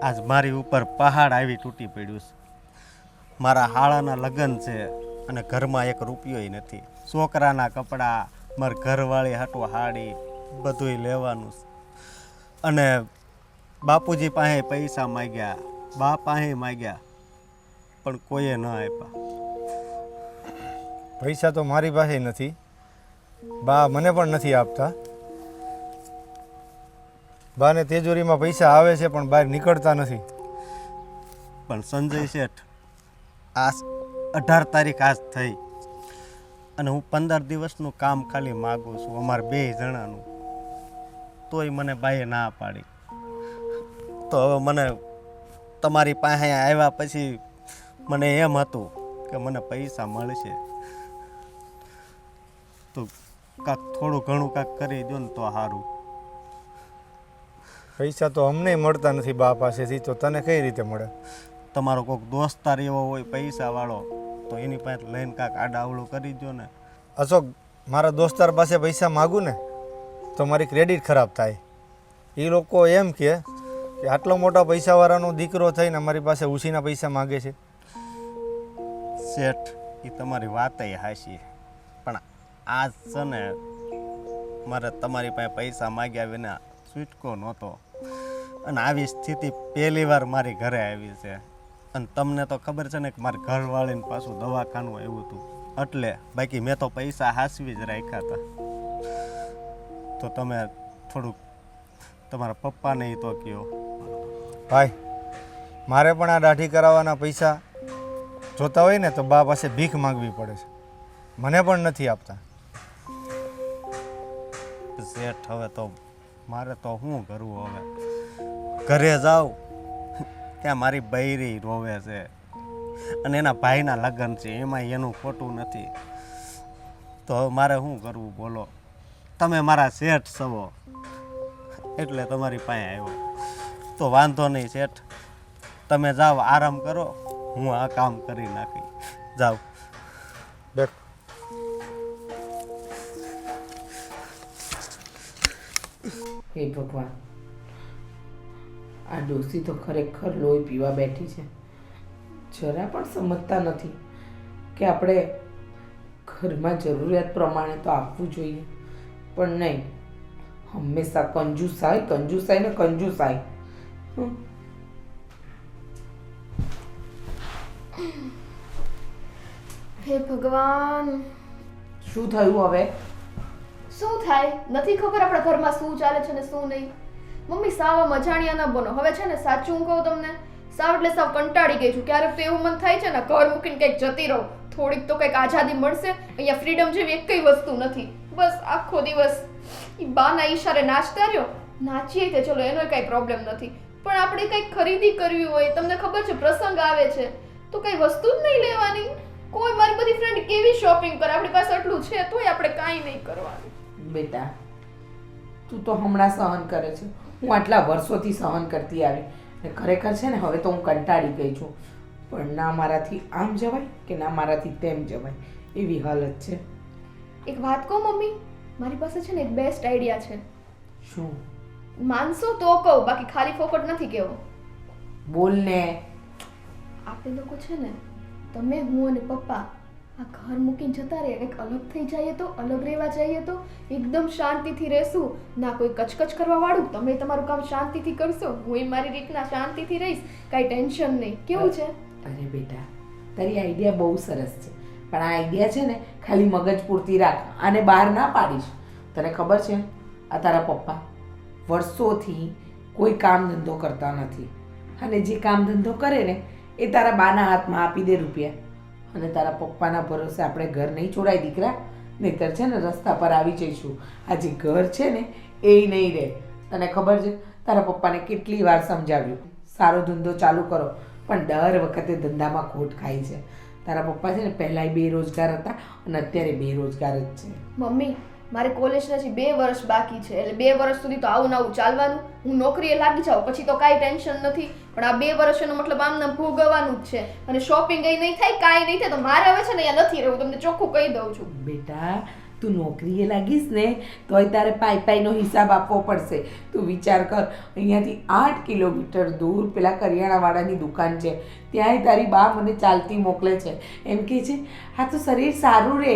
આજ મારી ઉપર પહાડ આવી તૂટી પડ્યું છે. મારા હાળાના લગ્ન છે અને ઘરમાં એક રૂપિયોય નથી. છોકરાના કપડાં, મારા ઘરવાળી હાટું હાડી, બધુંય લેવાનું છે. અને બાપુજી પાસે પૈસા માગ્યા, બા પાસે માગ્યા, પણ કોઈએ ન આપ્યા. પૈસા તો મારી પાસે નથી, બા મને પણ નથી આપતા. બાને તિજોરીમાં પૈસા આવે છે પણ બહાર નીકળતા નથી. પણ સંજય શેઠ, આ 18 તારીખ આજ થઈ અને હું 15 દિવસનું કામ ખાલી માગું છું, અમારે 2 જણાનું. તોય મને બાઈએ ના પાડી. તો હવે મને તમારી પાસે આવ્યા પછી મને એમ હતું કે મને પૈસા મળશે તો કાંક થોડું ઘણું કાંક કરી દો ને તો સારું. પૈસા તો અમને મળતા નથી બા પાસેથી, તો તને કઈ રીતે મળે? તમારો કોઈક દોસ્તાર એવો હોય પૈસાવાળો તો એની પાસે લઈને કાંક આડાવડું કરી દો ને. અશોક, મારા દોસ્તાર પાસે પૈસા માગું ને તો મારી ક્રેડિટ ખરાબ થાય. એ લોકો એમ કે આટલો મોટા પૈસાવાળાનો દીકરો થઈને અમારી પાસે ઉછીના પૈસા માગે છે. શેઠ, એ તમારી વાતય હાશી, પણ આજ છે ને મારે તમારી પાસે પૈસા માગ્યા વિના છૂટકો નહોતો. અને આવી સ્થિતિ પહેલી વાર મારી ઘરે આવી છે. અને તમને તો ખબર છે ને કે મારી ઘરવાળીને પાછું દવાખાનું આવ્યું હતું, એટલે બાકી મેં તો પૈસા હાસવી જ રાખ્યા હતા. તો તમે થોડુંક તમારા પપ્પાને તો કહો. ભાઈ, મારે પણ આ દાઢી કરાવવાના પૈસા જોતા હોય ને તો બા પાસે ભીખ માગવી પડે છે. મને પણ નથી આપતા. શેઠ, હવે તો મારે તો શું કરવું? હવે ઘરે જાઉં ત્યાં મારી બૈરી રોવે છે અને એના ભાઈના લગ્ન છે, એમાં એનું ખોટું નથી. તો હવે મારે શું કરવું બોલો? તમે મારા શેઠ છો એટલે તમારી પાસે આવ્યો. તો વાંધો નહીં શેઠ, તમે જાઓ, આરામ કરો, હું આ કામ કરી નાખી. જાઓ. દેખ, હે ભગવાન, આ ડોસી તો ખરેખર લોહી પીવા બેઠી છે. જરા પણ સમજતા નથી કે આપણે ઘરમાં જરૂરિયાત પ્રમાણે તો આપવું જોઈએ, પણ નહીં, હંમેશા કંજુસાઈ કંજુસાઈ ને કંજુસાઈ. હે ભગવાન, શું થયું હવે? શું થાય નથી ખબર આપણા ઘરમાં શું ચાલે છે ને શું નહીં. મમ્મી સાવ અજાણ્યા ન બનો. હવે છે ને સાચું હું કહું તમને, સાવ એટલે સાવ કંટાળી ગઈ છું. ક્યારેક તો એવું મન થાય છે ને ઘર મૂકીને કંઈક જતી રહો, થોડીક તો કંઈક આઝાદી મળશે. અહીંયા ફ્રીડમ જેવી એક કઈ વસ્તુ નથી. બસ આખો દિવસ ઈ બાના ઈશારે નાચતા રહ્યો. નાચીએ તે ચલો એનો કાંઈ પ્રોબ્લેમ નથી, પણ આપણે કંઈક ખરીદી કરવી હોય, તમને ખબર છે પ્રસંગ આવે છે તો કઈ વસ્તુ જ નહીં લેવાની. કોઈ મારી બધી ફ્રેન્ડ કેવી શોપિંગ કરે, આપણી પાસે આટલું છે તોય આપણે કાંઈ નહીં કરવાનું. બેટા, તું તો હમણાં સહન કરે છે, હું આટલા વર્ષોથી સહન કરતી આવી. ને ખરેખર છે ને હવે તો હું કંટાળી ગઈ છું. પણ ના મારાથી આમ જવાય કે ના મારાથી તેમ જવાય, એવી હાલત છે. એક વાત કહું મમ્મી, મારી પાસે છે ને એક બેસ્ટ આઈડિયા છે. શું? માનશો તો કહું, બાકી ખાલી ફોકટ નથી કહેવો. બોલ ને. આપણે લોકો છે ને, તમે હું અને પપ્પા આ ઘર મૂકીને જતા રહે, કંઈક અલગ થઈ જઈએ તો, અલગ રહેવા જઈએ તો એકદમ શાંતિથી રહેશું. ના કોઈ કચકચ કરવા વાળું, તમે તમારું કામ શાંતિથી કરશો, હું મારી રીતના શાંતિથી રહીશ, કાંઈ ટેન્શન નહીં. કેવું છે? અરે બેટા, તારી આઈડિયા બહુ સરસ છે, પણ આ આઈડિયા છે ને ખાલી મગજ પૂરતી રાખ, આને બહાર ના પાડીશ. તને ખબર છે આ તારા પપ્પા વર્ષોથી કોઈ કામ ધંધો કરતા નથી, અને જે કામ ધંધો કરે ને એ તારા બાના હાથમાં આપી દે રૂપિયા, અને તારા પપ્પાના ભરોસે આપણે ઘર નહીં છોડાય દીકરા, નહીંતર છે ને રસ્તા પર આવી જઈશું. આ જે ઘર છે ને એ નહીં રહે. તને ખબર છે તારા પપ્પાને કેટલી વાર સમજાવ્યું સારો ધંધો ચાલુ કરો, પણ દર વખતે ધંધામાં ખોટ ખાય છે. તારા પપ્પા છે ને પહેલાંય બેરોજગાર હતા અને અત્યારે બેરોજગાર જ છે. મમ્મી મારે કોલેજના હજી 2 વર્ષ બાકી છે, એટલે 2 વર્ષ સુધી તો આવું નવું ચાલવાનું. હું નોકરીએ લાગી જાઉં પછી તો કાંઈ ટેન્શન નથી, પણ આ 2 વર્ષ એનો મતલબ આમને ભોગવવાનું જ છે. અને શોપિંગ એ નહીં થાય, કાંઈ નહીં થાય, તો મારે હવે છે ને અહીંયા નથી રહેવું, તમને ચોખ્ખું કહી દઉં છું. બેટા, તું નોકરીએ લાગીશ ને તોય તારે પાઈનો હિસાબ આપવો પડશે. તું વિચાર કર, અહીંયાથી 8 કિલોમીટર દૂર પેલા કરિયાણાવાળાની દુકાન છે, ત્યાંય તારી બા મને ચાલતી મોકલે છે. એમ કે છે હા તો શરીર સારું રહે,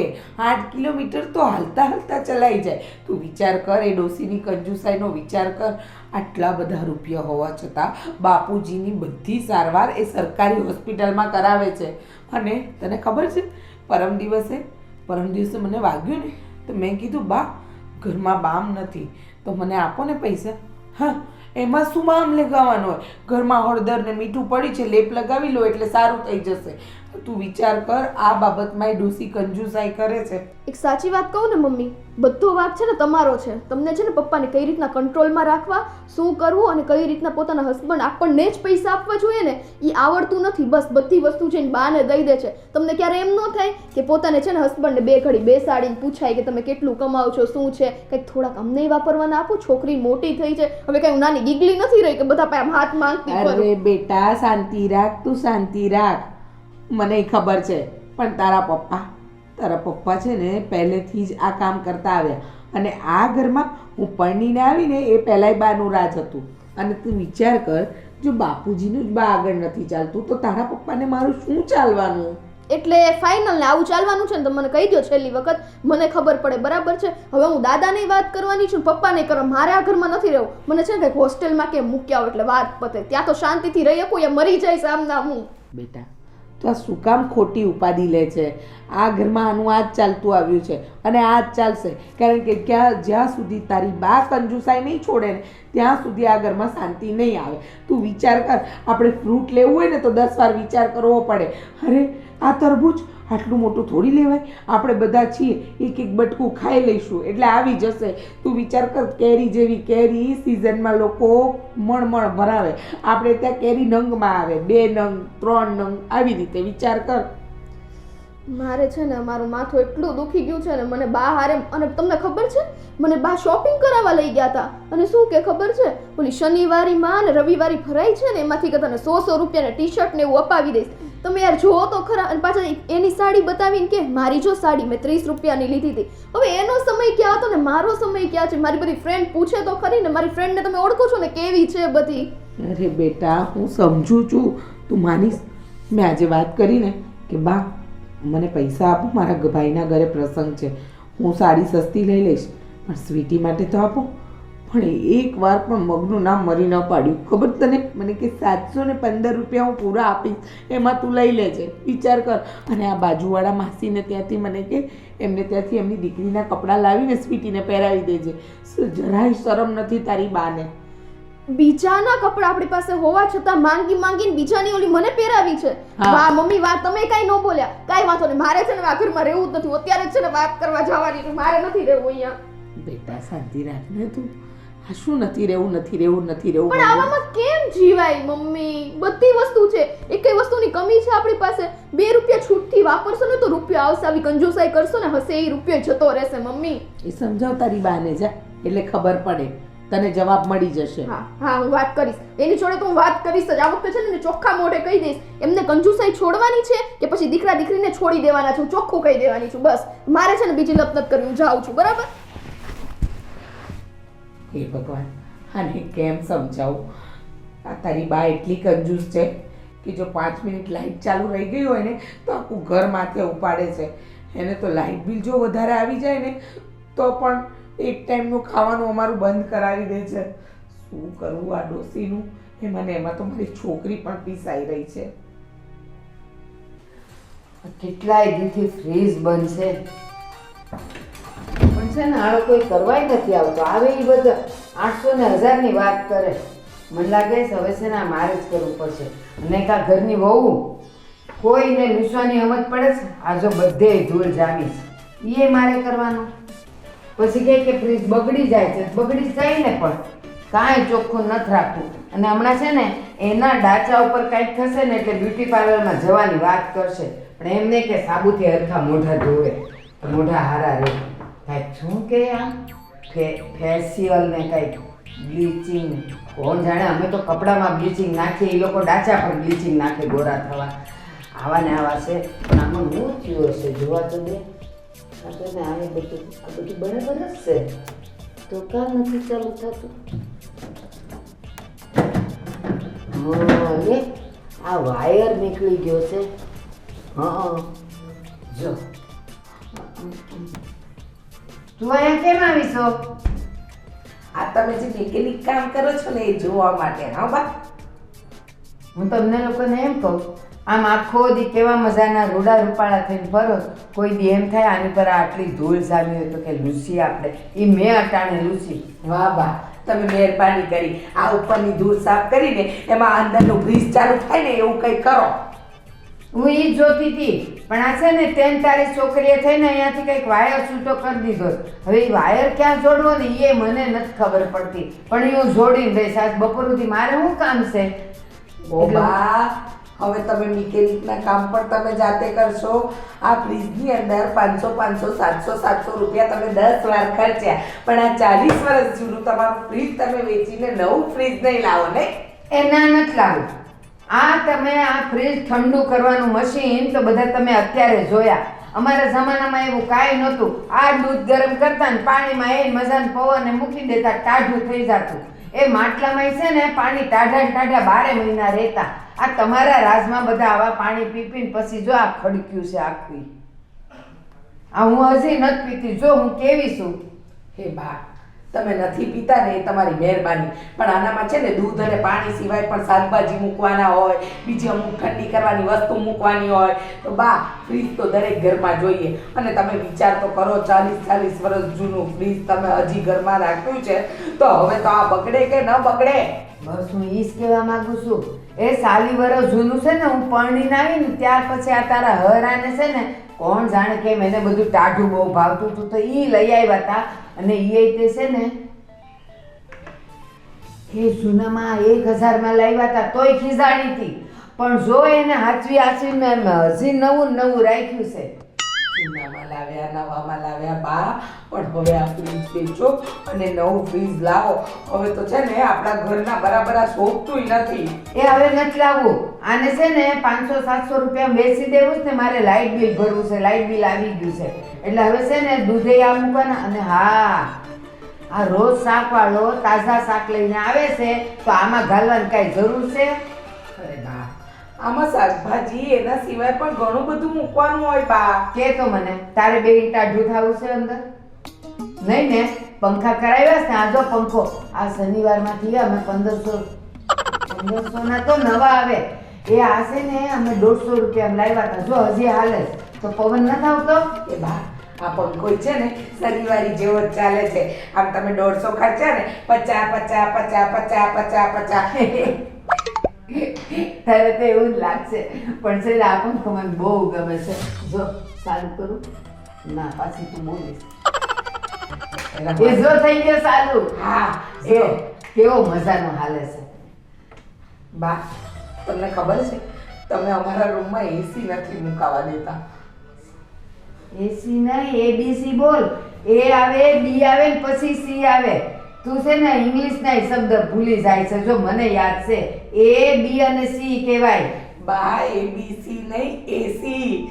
8 કિલોમીટર તો હાલતા હાલતા ચલાઈ જાય. તું વિચાર કર, એ ડોસીની કંજુસાઈનો વિચાર કર. આટલા બધા રૂપિયા હોવા છતાં બાપુજીની બધી સારવાર એ સરકારી હોસ્પિટલમાં કરાવે છે. અને તને ખબર છે પરમ દિવસે મને વાગ્યું ને તો મેં કીધું બા ઘરમાં બામ નથી તો મને આપો ને પૈસા. હા, એમાં શું બામ લગાવવાનો હોય, ઘરમાં હળદર ને મીઠું પડી છે, લેપ લગાવી લો એટલે સારું થઈ જશે. તું વિચાર કર, આ બાબતમાં એ ડોસી કંજુસાઈ કરે છે. એક સાચી વાત કહું ને મમ્મી, બધો વાંક છે ને તમારો છે. તમને છે ને પપ્પાને કઈ રીતના કંટ્રોલમાં રાખવા, શું કરવું અને કઈ રીતના પોતાના હસબન્ડ આપણને જ પૈસા આપવા જોઈએ ને એ આવડતું નથી. બસ બધી વસ્તુ છે ને બાને દઈ દે છે. તમને ક્યારે એમ ન થાય કે પોતાને છે ને હસબન્ડને 2 ઘડી બેસાડીને પૂછાય કે તમે કેટલું કમાવ છો, શું છે, કંઈક થોડાક અમને વાપરવાના આપો. છોકરી મોટી થઈ છે, હવે કઈ નાની ગીગલી નથી રહી કે બધા પાસે હાથ માંગતી ફરું. અરે બેટા શાંતિ રાખ, તું શાંતિ રાખ. મને ખબર છે, પણ તારા પપ્પા છે ને પહેલેથી જ આ કામ કરતા આવ્યા, અને આ ઘરમાં હું પરણીને આવીને એ પહેલાંય બાનું રાજ હતું. અને તું વિચાર કર, જો બાપુજીનું જ બા આગળ નથી ચાલતું તો તારા પપ્પાને મારું શું ચાલવાનું? એટલે ફાઇનલ ને આવું ચાલવાનું છે ને, તો મને કહી દો છેલ્લી વખત, મને ખબર પડે. બરાબર છે? હવે હું દાદાની વાત કરવાની છું, પપ્પાને કરવા. મારે આ ઘરમાં નથી રહેવું. મને છે ને કંઈક હોસ્ટેલમાં કે મૂક્યા હોય એટલે વાત પતે, ત્યાં તો શાંતિથી રહી શકું, યા મરી જાય સામના હું. બેટા તો આ શું કામ ખોટી ઉપાધિ લે છે? આ ઘરમાં આનું આ જ ચાલતું આવ્યું છે અને આ જ ચાલશે, કારણ કે જ્યાં સુધી તારી બા કંજુસાઈ નહીં છોડે ને ત્યાં સુધી આ ઘરમાં શાંતિ નહીં આવે. તું વિચાર કર, આપણે ફ્રૂટ લેવું હોય ને તો 10 વાર વિચાર કરવો પડે. અરે આ તરબૂચ આટલું મોટું થોડી લેવાય, આપણે બધા છીએ એક બટકું ખાઈ લઈશું એટલે આવી જશે. તું વિચાર કર, કેરી જેવી કેરી સિઝનમાં લોકો મણ ભરાવે, આપણે ત્યાં કેરી નંગમાં આવે, 2 નંગ 3 નંગ આવી રીતે. વિચાર કર. મારે છે ને મારું માથું એટલું દુખી ગયું છે ને, મને બા હારે. અને તમને ખબર છે મને બા શોપિંગ કરાવવા લઈ ગયા હતા, અને શું કે ખબર છે, ઓલી શનિવારીમાં અને રવિવારી ભરાઈ છે ને એમાંથી કે તને 100 રૂપિયાના ટી-શર્ટ ને એવું અપાવી દઈશ. તમે યાર જોવો તો ખરા. અને પાછા એની સાડી બતાવીને કે મારી જો સાડી મેં 30 રૂપિયાની લીધી હતી. હવે એનો સમય ક્યાં હતો ને મારો સમય ક્યાં છે? મારી બધી ફ્રેન્ડ પૂછે તો ખરી ને, મારી ફ્રેન્ડને તમે ઓળખો છો ને કેવી છે બધી. અરે બેટા હું સમજુ છું, તું માનીશ. મેં આજે વાત કરી ને કે બા મને પૈસા આપો, મારા ભાઈના ઘરે પ્રસંગ છે, હું સાડી સસ્તી લઈ લઈશ, પણ સ્વીટી માટે તો આપો. પણ એક વાર પણ મગનું નામ મરી ન પાડ્યું. ખબર તને? મને કે 715 રૂપિયા હું પૂરા આપીશ, એમાં તું લઈ લેજે. વિચાર કર. અને આ બાજુવાળા માસીને ત્યાંથી મને કે એમને ત્યાંથી એમની દીકરીના કપડાં લાવીને સ્વીટીને પહેરાવી દેજે. જરાય શરમ નથી તારી બાને. બીજાના કપડા આપણી પાસે હોવા છતાં માંગી માંગીને બીજાની ઓલી મને પહેરાવી છે. હા. વાહ મમ્મી વાહ, તમે કાઈ ન બોલ્યા. કાઈ વાંધો નહીં, મારે છે ને આ ઘરમાં રહેવું જ નથી. અત્યારે જ છે ને વાત કરવા જવાની છે, મારે નથી રહેવું અહીંયા. બેટા શાંતિ રાખ ને તું. આ શું નથી રહેવું, નથી રહેવું, નથી રહેવું? પણ આવામાં કેમ જીવાય મમ્મી? બધી વસ્તુ છે, એકેય વસ્તુની કમી છે આપણી પાસે? 2 રૂપિયા છૂટથી વાપરશો ને તો રૂપિયો આવશે. આવી કંજૂસાઈ કરશો ને હશે એ રૂપિયો જતો રહેશે મમ્મી. એ સમજાવ તારી બાને જા, એટલે ખબર પડે, તને જવાબ મળી જશે. હા હા, હું વાત કરીશ એની જોડે. તો હું વાત કરીશ જ. આ વખતે છે ને ચોખ્ખા મોઢે કહી દઈશ, એમને કંજૂસાઈ છોડવાની છે કે પછી દીકરા દીકરીને છોડી દેવાના છે. હું ચોખ્ખું કહી દેવાની છું. બસ મારે છે ને બીજી લપનત કરવી. હું જાઉં છું, બરાબર? હે ભગવાન, આને કેમ સમજાવું? આ તારી બા એટલી કંજૂસ છે કે જો 5 મિનિટ લાઇટ ચાલુ રહી ગઈ હોય ને તો આખું ઘર માથે ઉપાડે છે. એને તો લાઇટ બિલ જો વધારે આવી જાય ને તો પણ એક ટાઈમનું ખાવાનું અમારું બંધ કરાવી દે છે. શું કરવું આ ડોસીનું? એમાં તો મારી છોકરી પણ પીસાઈ રહી છે. કેટલાય દીથી ફ્રીજ બંધ છે, પણ છે ને આળો કોઈ કરવાય નથી આવતો. આવે એ બધા 800 ને 1000 ની વાત કરે. મને લાગે છે હવે છે ને આ મારે જ કરવું પડશે. અને કા ઘરની વહુ કોઈને લૂસવાની સમજ પડે છે. આ જો બધે ધૂળ જામી છે, એ મારે કરવાનું. પછી કહે કે ફ્રીજ બગડી જાય છે. બગડી જાય ને, પણ કાંઈ ચોખ્ખું નથી રાખવું. અને હમણાં છે ને એના ડાચા ઉપર કાંઈક થશે ને એટલે બ્યુટી પાર્લરમાં જવાની વાત કરશે. પણ એમ નહીં કે સાબુથી હરખા મોઢા ધોવે તો મોઢા હારા રહે. કાંઈક શું કે આમ ફેશિયલ ને કાંઈક બ્લીચિંગ, કોણ જાણે. અમે તો કપડામાં બ્લીચિંગ નાખીએ, એ લોકો ડાચા પર બ્લીચિંગ નાખે ગોરા થવા. આવા ને આવા છે. પણ આમાં હું થયું હશે જોવા તો દે. આ તો ને આ બધું બરાબર જ છે, તો કામ નથી ચાલુ થતું. લે આ વાયર નીકળી ગયો છે. હા જો તું અહીંયા કેમ આવી છો? આ તમે જે મિકેનિક કામ કરો છો ને એ જોવા માટે. હા બા, હું તમને લોકોને એમ કહું, આમ આખો દી કેવા મજાના રૂડા રૂપાળા થઈને ફરો. કોઈ દી એમ થાય આની પર આટલી ધૂળ જામી હોય તો કે લૂસી આપણે. એ મેં અટાણે લૂસી. વાહ બા, તમે મહેરબાની કરી. આ ઉપરની ધૂળ સાફ કરીને એમાં અંદરનું ફ્રીજ ચાલુ થાય ને એવું કંઈ કરો. હું એ જ જોતી હતી. પણ આ છે ને 10 તારીખ છોકરીએ થઈને અહીંયાથી કંઈક વાયર છૂટો કરી દીધો. હવે એ વાયર ક્યાં જોડવો ને એ મને નથી ખબર પડતી. પણ એ હું જોડીને રહીશ. આજ બપોર સુધી મારે શું કામ છે? ઓ બા, હવે તમે મિકેનિકના કામ પણ તમે જાતે કરશો. આ ફ્રીજની અંદર 500 500 700 700 રૂપિયા તમે 10 વાર ખર્ચ્યા, પણ આ 40 વર્ષ જૂનું તમારું ફ્રીજ તમે વેચીને નવું ફ્રીજ નહીં લાવો ને? એના નથી લાવું. આ તમે આ ફ્રીજ ઠંડુ કરવાનું મશીન તો બધા તમે અત્યારે જોયા. અમારા જમાનામાં એવું કાંઈ નહોતું. આ દૂધ ગરમ કરતા ને પાણીમાં એ મજાને પવને મૂકી દેતા, ટાઢું થઈ જતું. એ માટલામાં છે ને પાણી ટાઢા ને ટાઢા 12 મહિના રહેતા. આ તમારા રાજમાં બધા આવા પાણી પી પીને પછી જો આ ખડક્યું છે આખું. આ હું હજી નથી પીતી. જો હું કેવી છું. હે બા, તમે નથી પીતા ને એ તમારી મહેરબાની, પણ આનામાં છે ને દૂધ અને પાણી સિવાય પણ શાકભાજી મૂકવાના હોય, બીજી અમુક ઠંડી કરવાની વસ્તુ મૂકવાની હોય. તો બા, ફ્રીજ તો દરેક ઘરમાં જોઈએ. અને તમે વિચાર તો કરો, 40 વર્ષ જૂનું ફ્રીજ તમે હજી ઘરમાં રાખ્યું છે, તો હવે તો આ બગડે કે ન બગડે? બસ હું ઈ જ કહેવા માંગુ છું. એ 40 વર્ષ જૂનું છે ને, હું પરણીને આવી ને ત્યાર પછી આ તારા હરાને છે ને કોણ જાણે કેમ એને બધું ટાઢું બહુ ભાવતું હતું તો ઈ લઈ આવ્યા હતા. અને ઈ તે છે ને એ જૂનામાં 1000માં લાવ્યા હતા તોય ખીજાણી હતી. પણ જો એને હાચવી હાચવીને હજી નવું રાખ્યું છે. જૂનામાં લાવ્યા નવામાં લાવ્યા બા, પણ હવે આ ફ્રીજ વેચો અને નવું ફ્રીજ લાવો. હવે તો છે ને આપણા ઘરના બરાબર આ શોભતુંય નથી. એ હવે નથી લાવવું. આને છે ને 500-700 રૂપિયા વેચી દેવું છે ને મારે લાઇટ બિલ ભરવું છે. લાઇટ બિલ આવી ગયું છે એટલે હવે છે ને દૂધે આ મૂકવાના. અને હા, આ રોજ શાકવાળો તાજા શાક લઈને આવે છે તો આમાં ઘાલવાની કાંઈ જરૂર છે? અરે બા, આમાં શાકભાજી એના સિવાય પણ ઘણું બધું મૂકવાનું હોય બા. કે તો મને તારે બે ટાઢું થવું છે અંદર? નહીં ને? પંખા કરાવ્યા છે ને? આ જો પંખો આ શનિવારમાંથી અમે 1500 ના તો નવા આવે એ આ છે ને અમે 150 રૂપિયા લાવ્યા હતા. જો હજી હાલે તો પવન નથી આવતો? એ બા, આ પંખો છે ને શનિવારી જેવો જ ચાલે છે. આમ તમે 150 ખર્ચ્યા ને 50 તારે તો એવું જ લાગશે પણ છે આ પંખો મને બહુ ગમે છે. જો ચાલુ કરું ના પાછી તું બોલીશ. એ જો થઈ ગયો ચાલુ. હા, જો કેવો મજાનો હાલે છે. બા, તમને ખબર છે તમે અમારા રૂમમાં એસી નથી મુકાવા દેતા. એસી નહીં, એબીસી બોલ. એ આવે, બી આવે ને પછી સી આવે. તું છે ને ઇંગ્લિશ ના શબ્દ ભૂલી જાય છે. જો મને યાદ છે એ બી અને સી કહેવાય. બા, એબીસી નહીં, એસી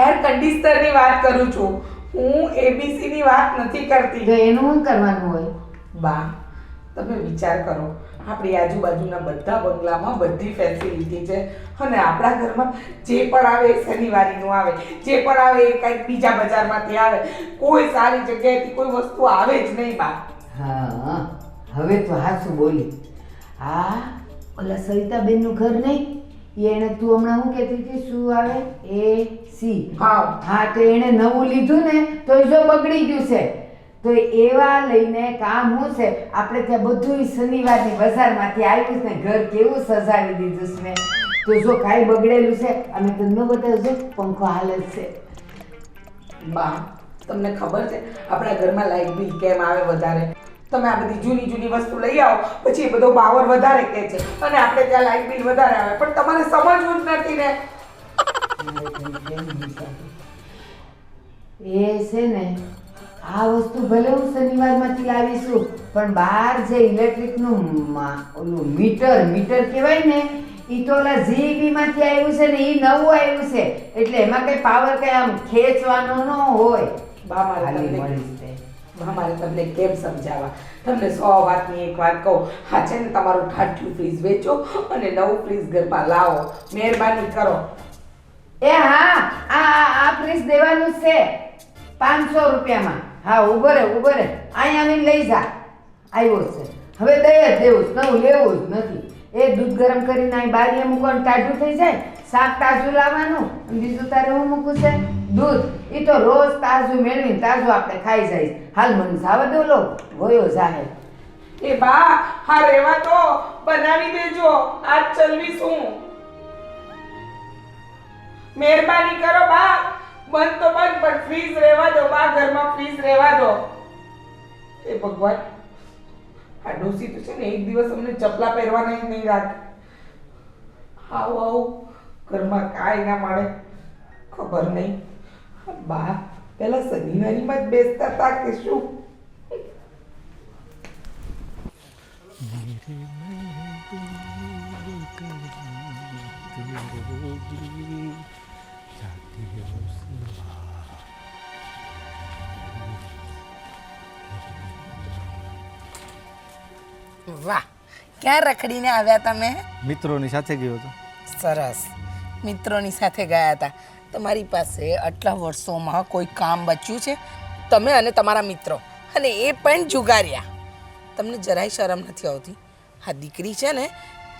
એર કન્ડિશનર ની વાત કરું છું હું. એબીસી ની વાત નથી તો કરતી. એનું શું કરવાનું હોય? બા, તમે વિચાર કરો, આપણી આજુબાજુના બધા બંગલામાં બધી ફેસિલિટી છે અને આપણા ઘરમાં જે પણ આવે એ શનિવારીનું આવે, જે પણ આવે એ કંઈક બીજા બજારમાંથી આવે. કોઈ સારી જગ્યાએથી કોઈ વસ્તુ આવે જ નહીં બા. હા, હવે તો હાચું બોલી. હા, ઓલા સવિતાબેનનું ઘર નહીં? એને તું હમણાં શું કહેતી હતી? શું આવે? A C. હા, હા, તો એણે નવું લીધું ને તો એ જો બગડી ગયું છે. તો એવા લઈને કામ શું છે, આપણે ત્યાં બધું શનિવારની બજારમાંથી આવ્યું છે ને ઘર કેવું સજાવી દીધું છે ને. તો જો કાંઈ બગડેલું છે અને તમને બતાવજો પંખો હાલે જ છે. બા, તમને ખબર છે આપણા ઘરમાં લાઇટ બિલ કેમ આવે વધારે? તમે આ બધી જૂની જૂની વસ્તુ લઈ આવો પછી એ બધો પાવર વધારે કહે છે અને આપણે ત્યાં લાઇટ બિલ વધારે આવે. પણ તમારે સમજવું જ નથી ને. એ છે ને આ વસ્તુ ભલે હું શનિવારમાંથી લાવીશું પણ બહાર જે ઇલેક્ટ્રિકનું ઓલું મીટર કહેવાય ને એ તો ઓલા જીબી માંથી આવ્યું છે ને એ નવું આવ્યું છે એટલે એમાં કઈ પાવર કઈ આમ ખેંચવાનો ન હોય. બા, મારે તમને કેમ સમજાવવા? તમને 100 વાતની એક વાત કહું. હા છે ને, તમારું ઠાઠ્યું ફ્રીજ વેચો અને નવું ફ્રીજ ઘરમાં લાવો. મહેરબાની કરો. એ હા, આ ફ્રીજ દેવાનું જ છે 500 રૂપિયામાં. હા, ઉભો રે અહીંયા આવીને લઈ જા. આવ્યો છે હવે દઈ જ દેવું જ, નવું લેવું જ નથી. એ દૂધ ગરમ કરીને અહીં બારીએ મૂકવાનું ટાઢું થઈ જાય. શાક તાજું લાવવાનું અને બીજું તારે હું મૂકું છે દૂધ. એ તો રોજ તાજું મેળવીને તાજું આપણે ખાઈ જાય. હાલ મને જાવા દો લો, ગયો જાહે. એ બા, હા રેવા તો, બનાવી દેજો. આજ ચલવીશું. મહેરબાની કરો બા. બંધ તો બંધ પણ ફ્રીજ રહેવા દો બા. ઘરમાં ફ્રીજ રહેવા દો. એ ભગવાન, આ ડોસી તો છે ને એક દિવસ અમને ચપલા પહેરવાના જ નહીં રાખે. આવું ઘરમાં કાંઈ ના મળે ખબર નહીં. બા પેલા શનિવારીમાં જ બેસતા હતા કે શું? વાહ, ક્યાં રખડીને આવ્યા તમે? મિત્રોની સાથે ગયો હતો. સરસ, મિત્રોની સાથે ગયા હતા. તમારી પાસે આટલા વર્ષોમાં કોઈ કામ બચ્યું છે? તમે અને તમારા મિત્રો, અને એ પણ જુગાર્યા. તમને જરાય શરમ નથી આવતી? હા, દીકરી છે ને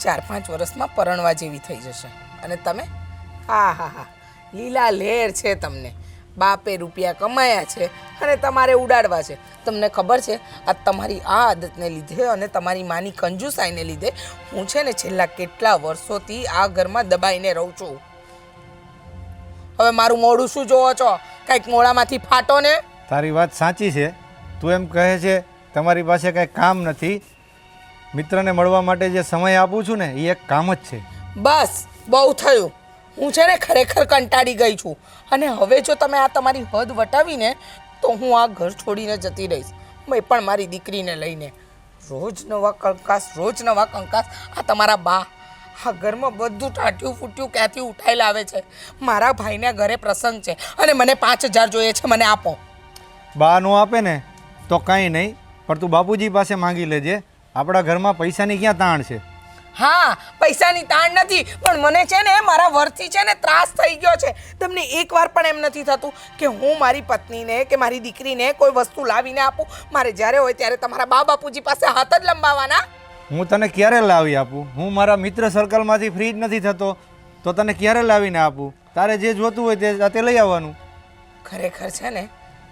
4-5 વર્ષમાં પરણવા જેવી થઈ જશે અને તમે હા લીલા લહેર છે તમને. બાપે રૂપિયા કમાયા છે અને તમારે ઉડાડવા છે. તમને ખબર છે આ તમારી આ આદતને લીધે અને તમારી માની કંજુસાઈને લીધે હું છે ને છેલ્લા કેટલા વર્ષોથી આ ઘરમાં દબાઈને રહું છું. હવે મારું મોઢું શું જોવો છો? કંઈક મોડામાંથી ફાટો ને. તારી વાત સાચી છે. તું એમ કહે છે તમારી પાસે કાંઈ કામ નથી. મિત્રને મળવા માટે જે સમય આપું છું ને એ એક કામ જ છે. બસ, બહુ થયું. હું છે ને ખરેખર કંટાળી ગઈ છું અને હવે જો તમે આ તમારી હદ વટાવીને તો હું આ ઘર છોડીને જતી રહીશ, મેં પણ મારી દીકરીને લઈને. રોજ નવા કંકાસ આ તમારા બા આ ઘરમાં બધું ટાટ્યું ફૂટ્યું ક્યાંથી ઉઠાઈ લાવે છે. મારા ભાઈને ઘરે પ્રસંગ છે અને મને 5000 જોઈએ છે, મને આપો. બા નો આપે ને તો કાંઈ નહીં, પણ તું બાપુજી પાસે માંગી લેજે. આપણા ઘરમાં પૈસાની ક્યાં તાણ છે? હા, પૈસાની તાણ નથી, પણ મને છે ને મારા વરથી છે ને ત્રાસ થઈ ગયો છે. તમને એકવાર પણ એમ નથી થતું કે હું મારી પત્નીને કે મારી દીકરીને કોઈ વસ્તુ લાવીને આપું? મારે જ્યારે હોય ત્યારે તમારા બાપુજી પાસે હાથ જ લંબાવવાના. હું તને ક્યારે લાવી આપું? હું મારા મિત્ર સર્કલમાંથી ફ્રી જ નથી થતો, તો તને ક્યારે લાવીને આપું? તારે જે જોતું હોય તે જાતે લઈ આવવાનું. ખરેખર છે ને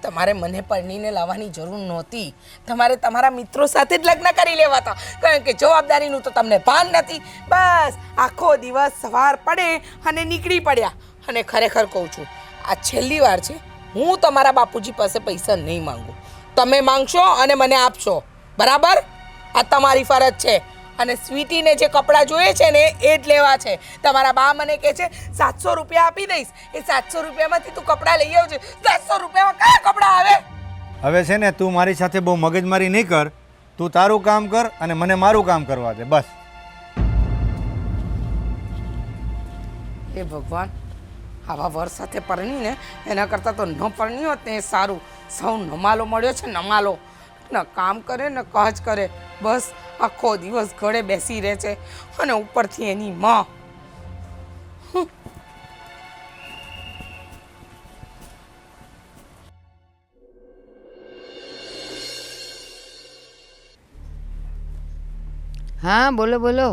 તમારે મને પરણીને લાવવાની જરૂર નહોતી. તમારે તમારા મિત્રો સાથે જ લગ્ન કરી લેવા હતા, કારણ કે જવાબદારીનું તો તમને ભાન નથી. બસ આખો દિવસ સવાર પડે અને નીકળી પડ્યા. અને ખરેખર કહું છું, આ છેલ્લી વાર છે, હું તમારા બાપુજી પાસે પૈસા નહીં માંગુ. તમે માંગશો અને મને આપશો, બરાબર? આ તમારી ફરજ છે. અને સ્વીટીને જે કપડાં જોઈએ છે ને એ જ લેવા છે. તમારા બા મને કહે છે 700 રૂપિયા આપી દઈશ, એ 700 રૂપિયામાંથી તું કપડાં લઈ આવજે. 700 રૂપિયામાં કયા કપડાં આવે? હવે છે ને તું મારી સાથે બહુ મગજમારી નહીં કર. તું તારું કામ કર અને મને મારું કામ કરવા દે, બસ. હે ભગવાન, આવા વર સાથે પરણીને એના કરતાં તો ન પરણી હોત ને એ સારું. સૌ નમાલો મળ્યો છે, નમાલો. ન કામ કરે ન કાજ કરે, બસ આખો દિવસ ઘરે બેસી રહે છે અને ઉપરથી એની માં. હા, બોલો બોલો.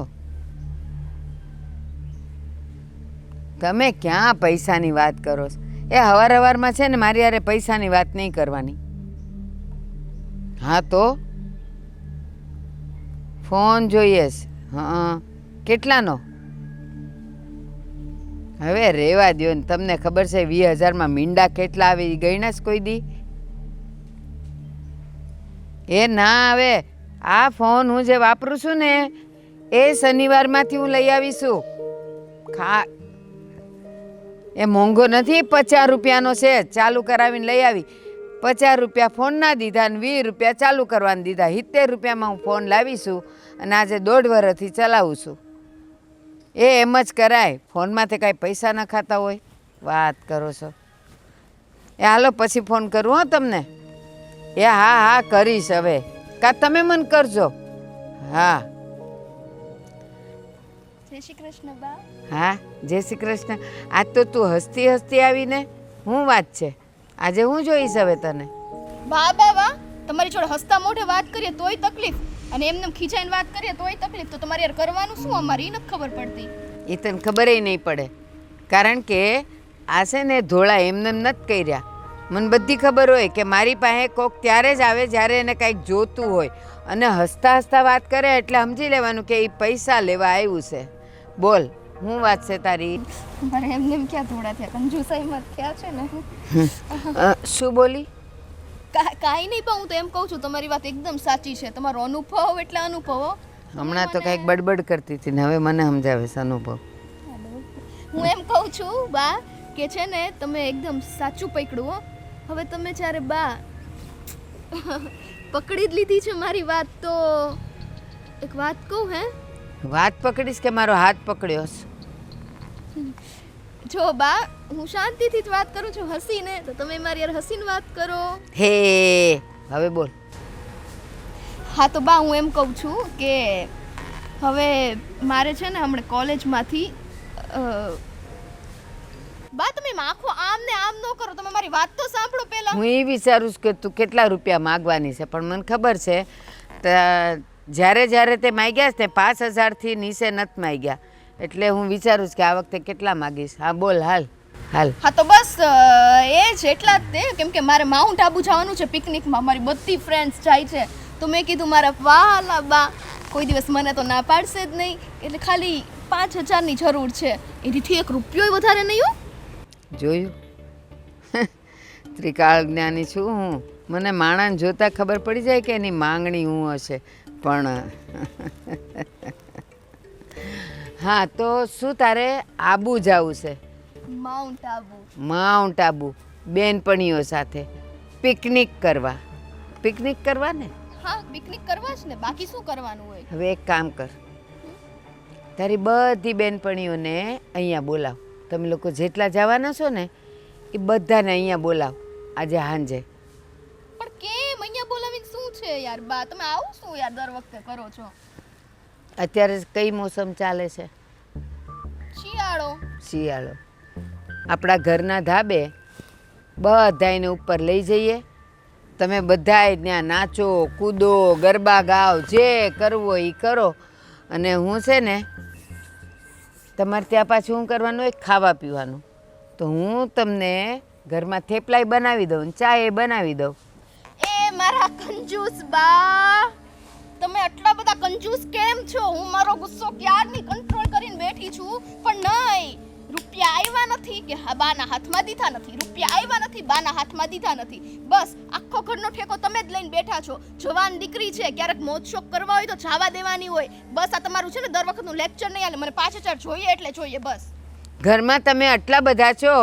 તમે ક્યાં પૈસાની વાત કરો છો? એ હવારમાં છે ને મારી યારે પૈસાની વાત નહીં કરવાની. હા તો ફોન જોઈએ છે. હા, કેટલાનો? હવે રેવા દ્યો ને. તમને ખબર છે 20,000માં મીંડા કેટલા આવે એ ગણ્યા છે કોઈ દી? એ ના આવે. આ ફોન હું જે વાપરું છું ને એ શનિવારમાંથી હું લઈ આવીશું. એ મોંઘો નથી, 50 રૂપિયાનો છે. ચાલુ કરાવીને લઈ આવી. 50 રૂપિયા ફોનના દીધા અને 20 રૂપિયા ચાલુ કરવાના દીધા. 70 રૂપિયામાં હું ફોન લાવીશું અને આજે 1.5 વર્ષથી ચલાવું છું. એ એમ જ કરાય. ફોનમાંથી કાંઈ પૈસા ન ખાતા હોય? વાત કરો છો. એ હાલો પછી ફોન કરું હો તમને. એ હા હા કરીશ હવે. કાં તમે મને કરજો. હા. જય શ્રી કૃષ્ણ બા. હા, જય શ્રી કૃષ્ણ. આજ તો તું હસતી હસતી આવીને. શું વાત છે? આજે હું જોઈશ હવે તને. બા બા વાહ, તમારી જોડે હસતા મોઢે વાત કરીએ તોય તકલીફ, અને એમને ખીચાઈને વાત કરીએ તોય તકલીફ. તો તમારે યાર કરવાનું શું? અમારી નથી ખબર પડતી. એ તને ખબર નહીં પડે, કારણ કે આ છે ને ધોળા એમને નથી કર્યા. મને બધી ખબર હોય કે મારી પાસે કોક ત્યારે જ આવે જ્યારે એને કાંઈક જોતું હોય, અને હસતા હસતા વાત કરે એટલે સમજી લેવાનું કે એ પૈસા લેવા આવ્યું છે. બોલ, શું વાત છે તારી? મારે એમને એમ ક્યાં થોડા થયા, કંજુસાઈ મત થયા છે ને. શું બોલી? કાંઈ નહીં, પણ હું તો એમ કહું છું તમારી વાત એકદમ સાચી છે. તમારો અનુભવ એટલે અનુભવ. હમણાં તો કંઈક બડબડ કરતી હતી ને હવે મને સમજાવે છે અનુભવ. હું એમ કહું છું બા કે છે ને તમે એકદમ સાચું પકડ્યું હો. હવે તમે જ્યારે બા પકડી જ લીધી છે મારી વાત, તો એક વાત કહું. હે, વાત પકડીશ કે મારો હાથ પકડ્યો છે? જો બા, હું શાંતિથી જ વાત કરું છું, હસીને. તો તમે મારી યાર હસીને વાત કરો. હે, હવે બોલ. હા તો બા, હું એમ કહું છું કે હવે મારે છે ને હમણાં કોલેજમાંથી બા, તમે આખો આમ ને આમ ન કરો. તમે મારી વાત તો સાંભળો પહેલા. હું એ વિચારું છું કે તું કેટલા રૂપિયા માગવાની છે, પણ મને ખબર છે જ્યારે જ્યારે તે માગ્યા છે તે 5,000થી નીચે નથી માગ્યા. એટલે હું વિચારું છું કે આ વખતે કેટલા માગીશ. હા બોલ, હાલ હાલ. હા તો બસ એ જ એટલા જ તે, કેમ કે મારે માઉન્ટ આબુ જવાનું છે પિકનિકમાં. મારી બધી ફ્રેન્ડ્સ જાય છે, તો મેં કીધું મારા વાલા બા કોઈ દિવસ મને તો ના પાડશે જ નહીં, એટલે ખાલી 5,000ની જરૂર છે. એથી 1 રૂપિયો વધારે નહીં. હો, જોયું? ત્રિકાળ જ્ઞાની છું હું. મને માણસ જોતા ખબર પડી જાય કે એની માંગણી હું હશે. પણ હા, તો શું તારે આબુ જવું છે? માઉન્ટ આબુ. માઉન્ટ આબુ બેનપણીઓ સાથે પિકનિક કરવા ને. હા, પિકનિક કરવા જ ને, બાકી શું કરવાનું હોય? હવે એક કામ કર, તારી બધી બેનપણીઓને અહીંયા બોલાવ. તમે લોકો જેટલા જવાના છો ને એ બધાને અહીંયા બોલાવ આજે સાંજે. પણ કેમ અહીંયા બોલાવીને શું છે યાર બા, તમે આવું શું યાર દર વખતે કરો છો? અત્યારે કઈ મોસમ ચાલે છે? શિયાળો. આપણા ઘરના ધાબે બધાને ઉપર લઈ જઈએ, તમે બધાય ત્યાં નાચો, કૂદો, ગરબા ગાઓ, જે કરવો એ કરો. અને હું છે ને તમારે ત્યાં પાછું શું કરવાનું હોય, ખાવા પીવાનું. તો હું તમને ઘરમાં થેપલાય બનાવી દઉં, ચા એ બનાવી દઉં. એ મારા કંજૂસ બા, તમે આટલા બધા કંજૂસ કેમ છો? હું મારો ગુસ્સો ક્યારની કંટ્રોલ કરીને બેઠી છું, પણ નહીં, રૂપિયા આવ્યા નથી કે બાના હાથમાં દીધા નથી, રૂપિયા આવ્યા નથી બાના હાથમાં દીધા નથી, બસ આખો ઘરનો ઠેકો તમે જ લઈને બેઠા છો. જવાન દીકરી છે, ક્યારેક મોજ શોખ કરવા હોય તો જવા દેવાની હોય. બસ આ તમારું છે ને દર વખતનું લેક્ચર નહીં હાલે, મને 5000 જોઈએ એટલે જોઈએ બસ. ઘરમાં તમે આટલા બધા છો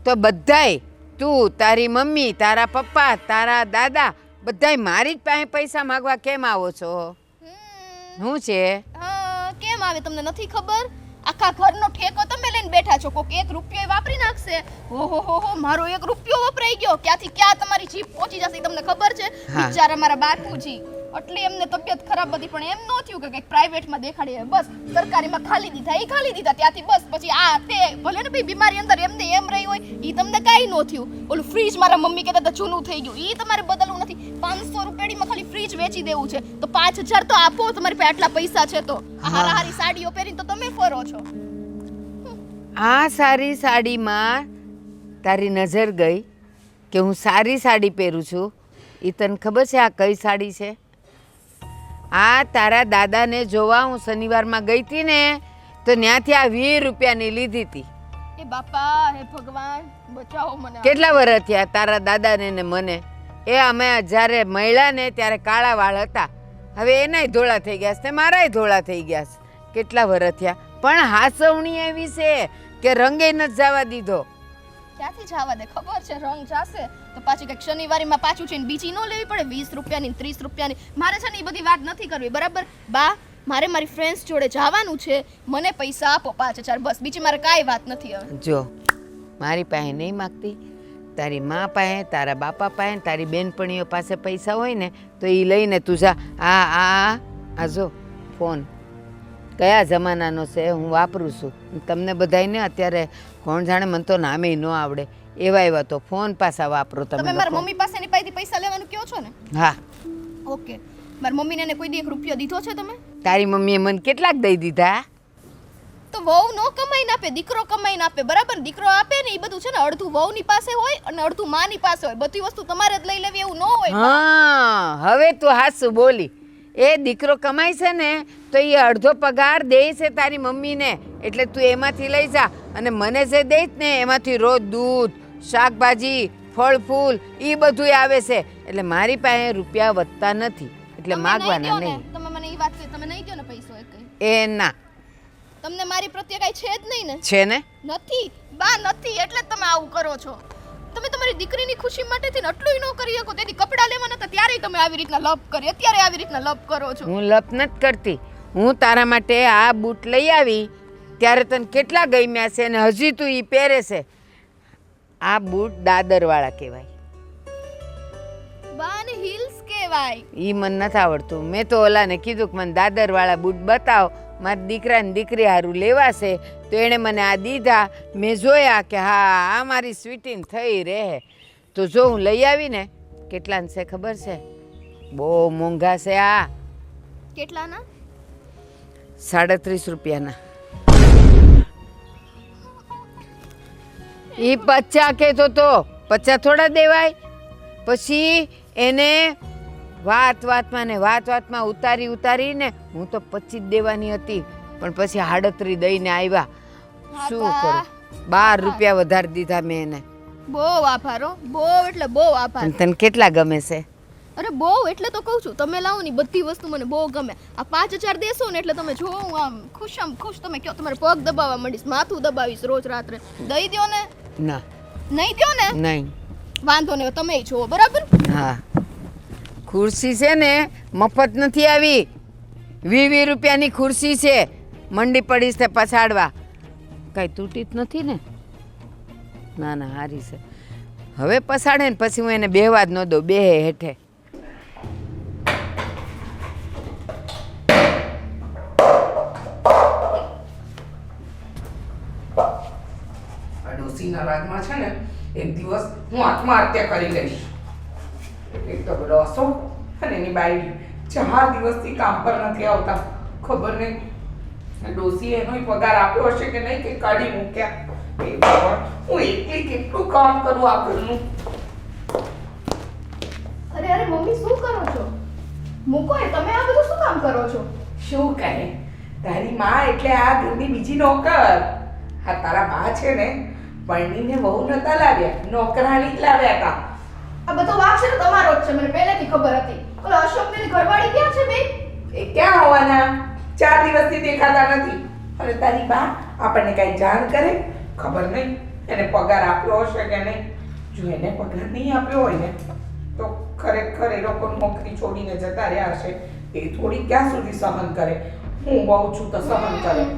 તો બધાય, તું, તારી મમ્મી, તારા પપ્પા, તારા દાદા, બધાય મારી જ પાસે પૈસા માંગવા કેમ આવો છો? શું છે? હા, કેમ આવે તમને નથી ખબર? આખા ઘરનો ઠેકો તમે લઈને બેઠા છો, કોક 1 રૂપિયો વાપરી નાખશે. ઓહો હો હો, મારો 1 રૂપિયો વપરાઈ ગયો, ક્યાંથી ક્યાં તમારી જીભ પહોંચી જશે તમને ખબર છે? બિચારા મારા બાપુજી, એટલી એમને તબિયત ખરાબ હતી પણ એમ ન થયું કે કંઈક પ્રાઇવેટમાં દેખાડીએ, બસ સરકારીમાં ખાલી દીધા ત્યાંથી બસ પછી આ તે ભલે ને ભાઈ બીમારી અંદર એમને એમ રહી હોય, એ તમને કાંઈ ન થયું. ઓલું ફ્રીજ મારા મમ્મી કહેતા હતા જૂનું થઈ ગયું, એ તમારે બદલવું નથી. 500 રૂપિયામાં ખાલી ફ્રીજ વેચી દેવું છે, તો 5000 તો આપો, તમારી પાસે આટલા પૈસા છે તો. હારી સાડીઓ પહેરીને તો તમે ફરો છો. આ સારી સાડીમાં તારી નજર ગઈ કે હું સારી સાડી પહેરું છું, એ તને ખબર છે આ કઈ સાડી છે? આ તારા દાદાને જોવા હું શનિવારમાં ગઈ હતી ને તો ત્યાંથી આ 20 રૂપિયાની લીધી હતી. એ બાપા, હે ભગવાન, બચાવો મને. કેટલા વર્ષ થયા તારા દાદાને ને મને? એ અમે જ્યારે મળ્યા ને ત્યારે કાળા વાળ હતા, હવે એનાય ધોળા થઈ ગયા છે, મારાય ધોળા થઈ ગયા છે. કેટલા વર્ષ થયા, પણ હાસવણી એવી છે કે રંગે નથી જવા દીધો. ક્યાંથી જવા દે, ખબર છે રંગ જાશે તો પાછી કંઈક શનિવારીમાં પાછું છે ને બીજી ન લેવી પડે 20 રૂપિયાની 30 રૂપિયાની. મારે છે ને એ બધી વાત નથી કરવી, બરાબર બા? મારે મારી ફ્રેન્ડ્સ જોડે જવાનું છે, મને પૈસા આપો 5000 બસ, બીજી મારે કાંઈ વાત નથી. હવે જો મારી પાસે નહીં માગતી, તારી મા પાસે, તારા બાપા પાસે, તારી બેનપણીઓ પાસે પૈસા હોય ને તો એ લઈને તું જા. આ જો ફોન કયા જમાનાનો છે, હું વાપરું છું. તમને બધાયને અત્યારે કોણ જાણે, મને તો નામે ન આવડે એવા તો ફોન પાછા વાપરો તમે. મારા મમ્મી પાસેની પાસેથી પૈસા લેવાનું કહો છો ને? હા. ઓકે, મારી મમ્મીને એને કોઈ દી 1 રૂપિયો દીધો છે તમે? તારી મમ્મીએ મને કેટલાક દઈ દીધા? તો વહુ નો કમાઈને આપે, દીકરો કમાઈને આપે, બરાબર? દીકરો આપે ને એ બધું છે ને અડધું વહુની પાસે હોય અને અડધું માની પાસે હોય, બધી વસ્તુ તમારે જ લઈ લેવી એવું ન હોય. હા, હવે તું હાસું બોલી. એ દીકરો કમાય છે ને તો એ અડધો પગાર દે છે તારી મમ્મીને, એટલે તું એમાંથી લઈ જા. અને મને જે દે ને એમાંથી રોજ દૂધ, શાકભાજી, ફળ ફૂલ એ બધું આવે છે, એટલે મારી પાસે રૂપિયા વધતા નથી, એટલે માગવાના નહીં. તમે મને એ વાત કહી, તમે નહીં કહો ને પૈસો એ ના. તમને મારી પ્રત્યે કાંઈ છે જ નહીં ને? છે ને? નથી બા, નથી, એટલે જ તમે આવું કરો છો. તમે તમારી દીકરીની ખુશી માટે થઈને આટલું ન કરી શકો. તેથી કપડાં લેવાના હતા ત્યારે તમે આવી રીતના લપ કરી, અત્યારે આવી રીતના લપ કરો છો. હું લપ નથી કરતી, હું તારા માટે આ બૂટ લઈ આવી ત્યારે તને કેટલા ગમ્યા છે અને હજી તું એ પહેરે છે. આ બૂટ દાદરવાળા કહેવાય. બાને હીલ્સ કહેવાય. એ મને નથી આવડતું. મેં તો ઓલાને કીધું કે મને દાદરવાળા બૂટ બતાવો, મારા દીકરા ને દીકરી હારું લેવા છે. તો એણે મને આ દીધા. મેં જોયા કે હા આ મારી સ્વીટીન થઈ રહે, તો જો હું લઈ આવી ને. કેટલાને છે ખબર છે? બહુ મોંઘા છે. આ કેટલાના? 37 રૂપિયાના. એ 50 કહેતો તો 50 થોડા દેવાય? પછી એને વાતમાં ઉતારીને હું તો 25 દેવાની હતી, પણ પછી 38 દઈને આવ્યા. શું કરું? 12 રૂપિયા વધારી દીધા મેં એને. બહુ આભાર હો, બહુ એટલે બહુ આભાર. તને કેટલા ગમે છે? અરે બહુ એટલે તો કહું છું તમે લાવો ને બધી વસ્તુ મને બહુ ગમે. આ 5000 દેશો ને એટલે તમે જો હું આમ ખુશ તમે કહો તમારે પગ દબાવવા માંડીશ, માથું દબાવીશ રોજ રાત્રે. દઈ દ્યો ને? ના નહીં દ્યો ને? નહીં. વાંધો નહીં, તમે જોવો બરાબર. હા, ખુરશી છે ને મફત નથી આવી, 20 રૂપિયાની ખુરશી છે. મંડી પડીશ તે પછાડવા, કાંઈ તૂટી જ નથી ને? ના ના, હારી છે. હવે પછાડે ને પછી હું એને બેહવા જ ન દઉં, બેહે હેઠે. ડોસીના રાજમાં છે ને એક દિવસ હું આત્મહત્યા કરી લઈશ. એક તો પેલો અશોક અને એની બાઈ 4 દિવસથી કામ પર નથી આવતા. ખબર નહીં ડોસી એનો પગાર આપ્યો હશે કે નહીં, કે કાઢી મૂક્યા. એ ભગવાન, હું એકલી કેટલું કામ કરું આ ઘરનું. અરે મમ્મી શું કરો છો? મૂકો એ, તમે આ બધું શું કામ કરો છો? શું કહે તારી માં એટલે આ ઘરની બીજી નોકર. આ તારા બા છે ને પરણીને બહુ નતા લાવ્યા, નોકરાણી જ લાવ્યા હતા. આ બધો વાક છે ને તમારો જ છે, મને પહેલેથી ખબર હતી. ઓલો અશોકની ઘરવાળી ક્યાં છે બેન? એ ક્યાં હોવાના? 4 દિવસથી દેખાતા નથી. અને તારી બા આપણને કઈ જાણ કરે? ખબર નહીં એને પગાર આપ્યો હશે કે નહીં. જો એને પગાર નહીં આપ્યો હોય ને તો ખરેખર એ લોકો નોકરી છોડીને જતા રહ્યા હશે. એ થોડી ક્યાં સુધી સહન કરે? હું બહુ છું તો સહન કરે.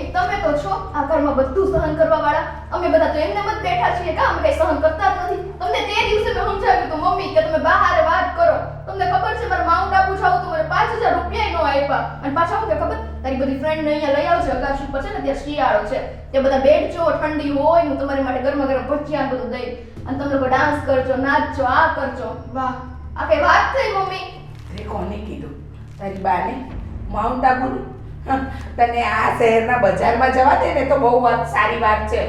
એક તમે તો છો આ ઘરમાં બધું સહન કરવા વાળા. અમે બધા તો એમને મત બેઠા છીએ કે અમે કઈ સહન કરતા જ નથી. તમને તે દિવસે મેં સમજાવ્યું તો મમ્મી કે તમે બહાર વાત કરો. તમને ખબર છે મારે માઉન્ટ આબુ જાવ તો મને 5000 રૂપિયા નો આપ્યા. અને પાછા હું કે ખબર તારી બધી ફ્રેન્ડ ને અહીંયા લઈ આવજો, અગાશી પર છે ને ત્યાં શિયાળો છે, તે બધા બેઠજો, ઠંડી હોય હું તમારી માટે ગરમા ગરમ ભજીયા બધું દઈ અને તમે લોકો ડાન્સ કરજો, નાચજો, આ કરજો. વાહ, આ કઈ વાત થઈ મમ્મી? તે કોને કીધું? તારી બાને? માઉન્ટ આબુ? તને આ શહેરના બજારમાં જવા દે ને તો બહુ વાત સારી વાત છે.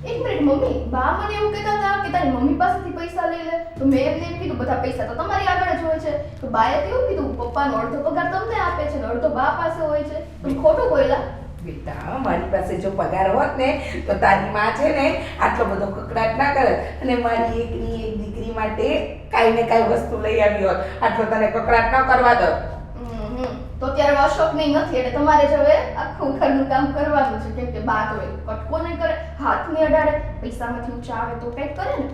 એક મિનિટ મમ્મી, બા મને એવું કહેતા હતા કે તારી મમ્મી પાસેથી પૈસા લઈ લે. તો મેં એમને એમ કીધું બધા પૈસા તો તમારી આગળ જ હોય છે. તો બાએ કેવું કીધું પપ્પાનો અડધો પગાર તમને આપે છે ને અડધો બા પાસે હોય છે. તમે ખોટું બોલ્યા. બેટા મારી પાસે જો પગાર હોત ને તો તારી માં છે ને આટલો બધો કકડાટ ના કરે અને મારી એકની એક દીકરી માટે કાંઈ ને કાંઈ વસ્તુ લઈ આવી હોત. આટલો તને કકડાટ ન કરવા દો. તો અત્યારે અશોક નહીં નથી એટલે તમારે જ હવે આખું ઘરનું કામ કરવાનું છે. કેમ કે બા તો કટકો નહીં કરે, હાથ નહીં અડાડે, પૈસામાંથી ઊંચા આવે તો કંઈક કરે ને.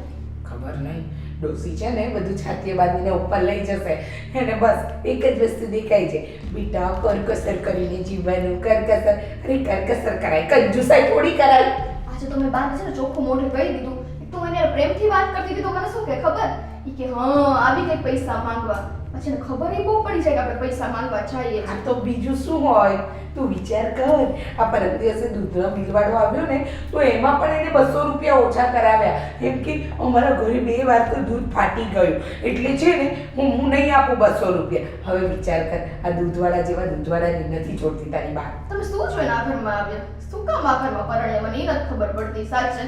ખબર નહીં ડોસી છે ને બધું છાતીએ બાંધીને ઉપર લઈ જશે. એને બસ એક જ વસ્તુ દેખાય છે, બેટા કરકસર કરીને જીવવાનું. કરકસર? અરે કરકસર કરાય, કંજુસાઈ થોડી કરાય. આજે તો મેં બાને છે ને ચોખ્ખું મોઢે કહી દીધું. તું એને પ્રેમથી વાત કરતી હતી તો મને શું કે ખબર? ઈ કે હા આવી કઈ પૈસા માંગવા. પછી એને ખબર ય બહુ પડી જાય કે આપણે પૈસા માંગવા જઈએ. આ તો બીજું શું હોય? તું વિચાર કર, આ પરમ દિવસે દૂધનો બિલવાડો આવ્યો ને તો એમાં પણ એને 200 રૂપિયા ઓછા કરાવ્યા. એમ કે અમારા ઘરે 2 વાર તો દૂધ ફાટી ગયું એટલે છે ને હું નહીં આપું 200 રૂપિયા. હવે વિચાર કર, આ દૂધવાળા જેવા દૂધવાળાની નથી છોડતી તારી બા. તમે શું જોઈને આ ઘરમાં આવ્યા? શું કામ આ ઘરમાં પરણ્યા? મને એ નથી ખબર પડતી. સાચે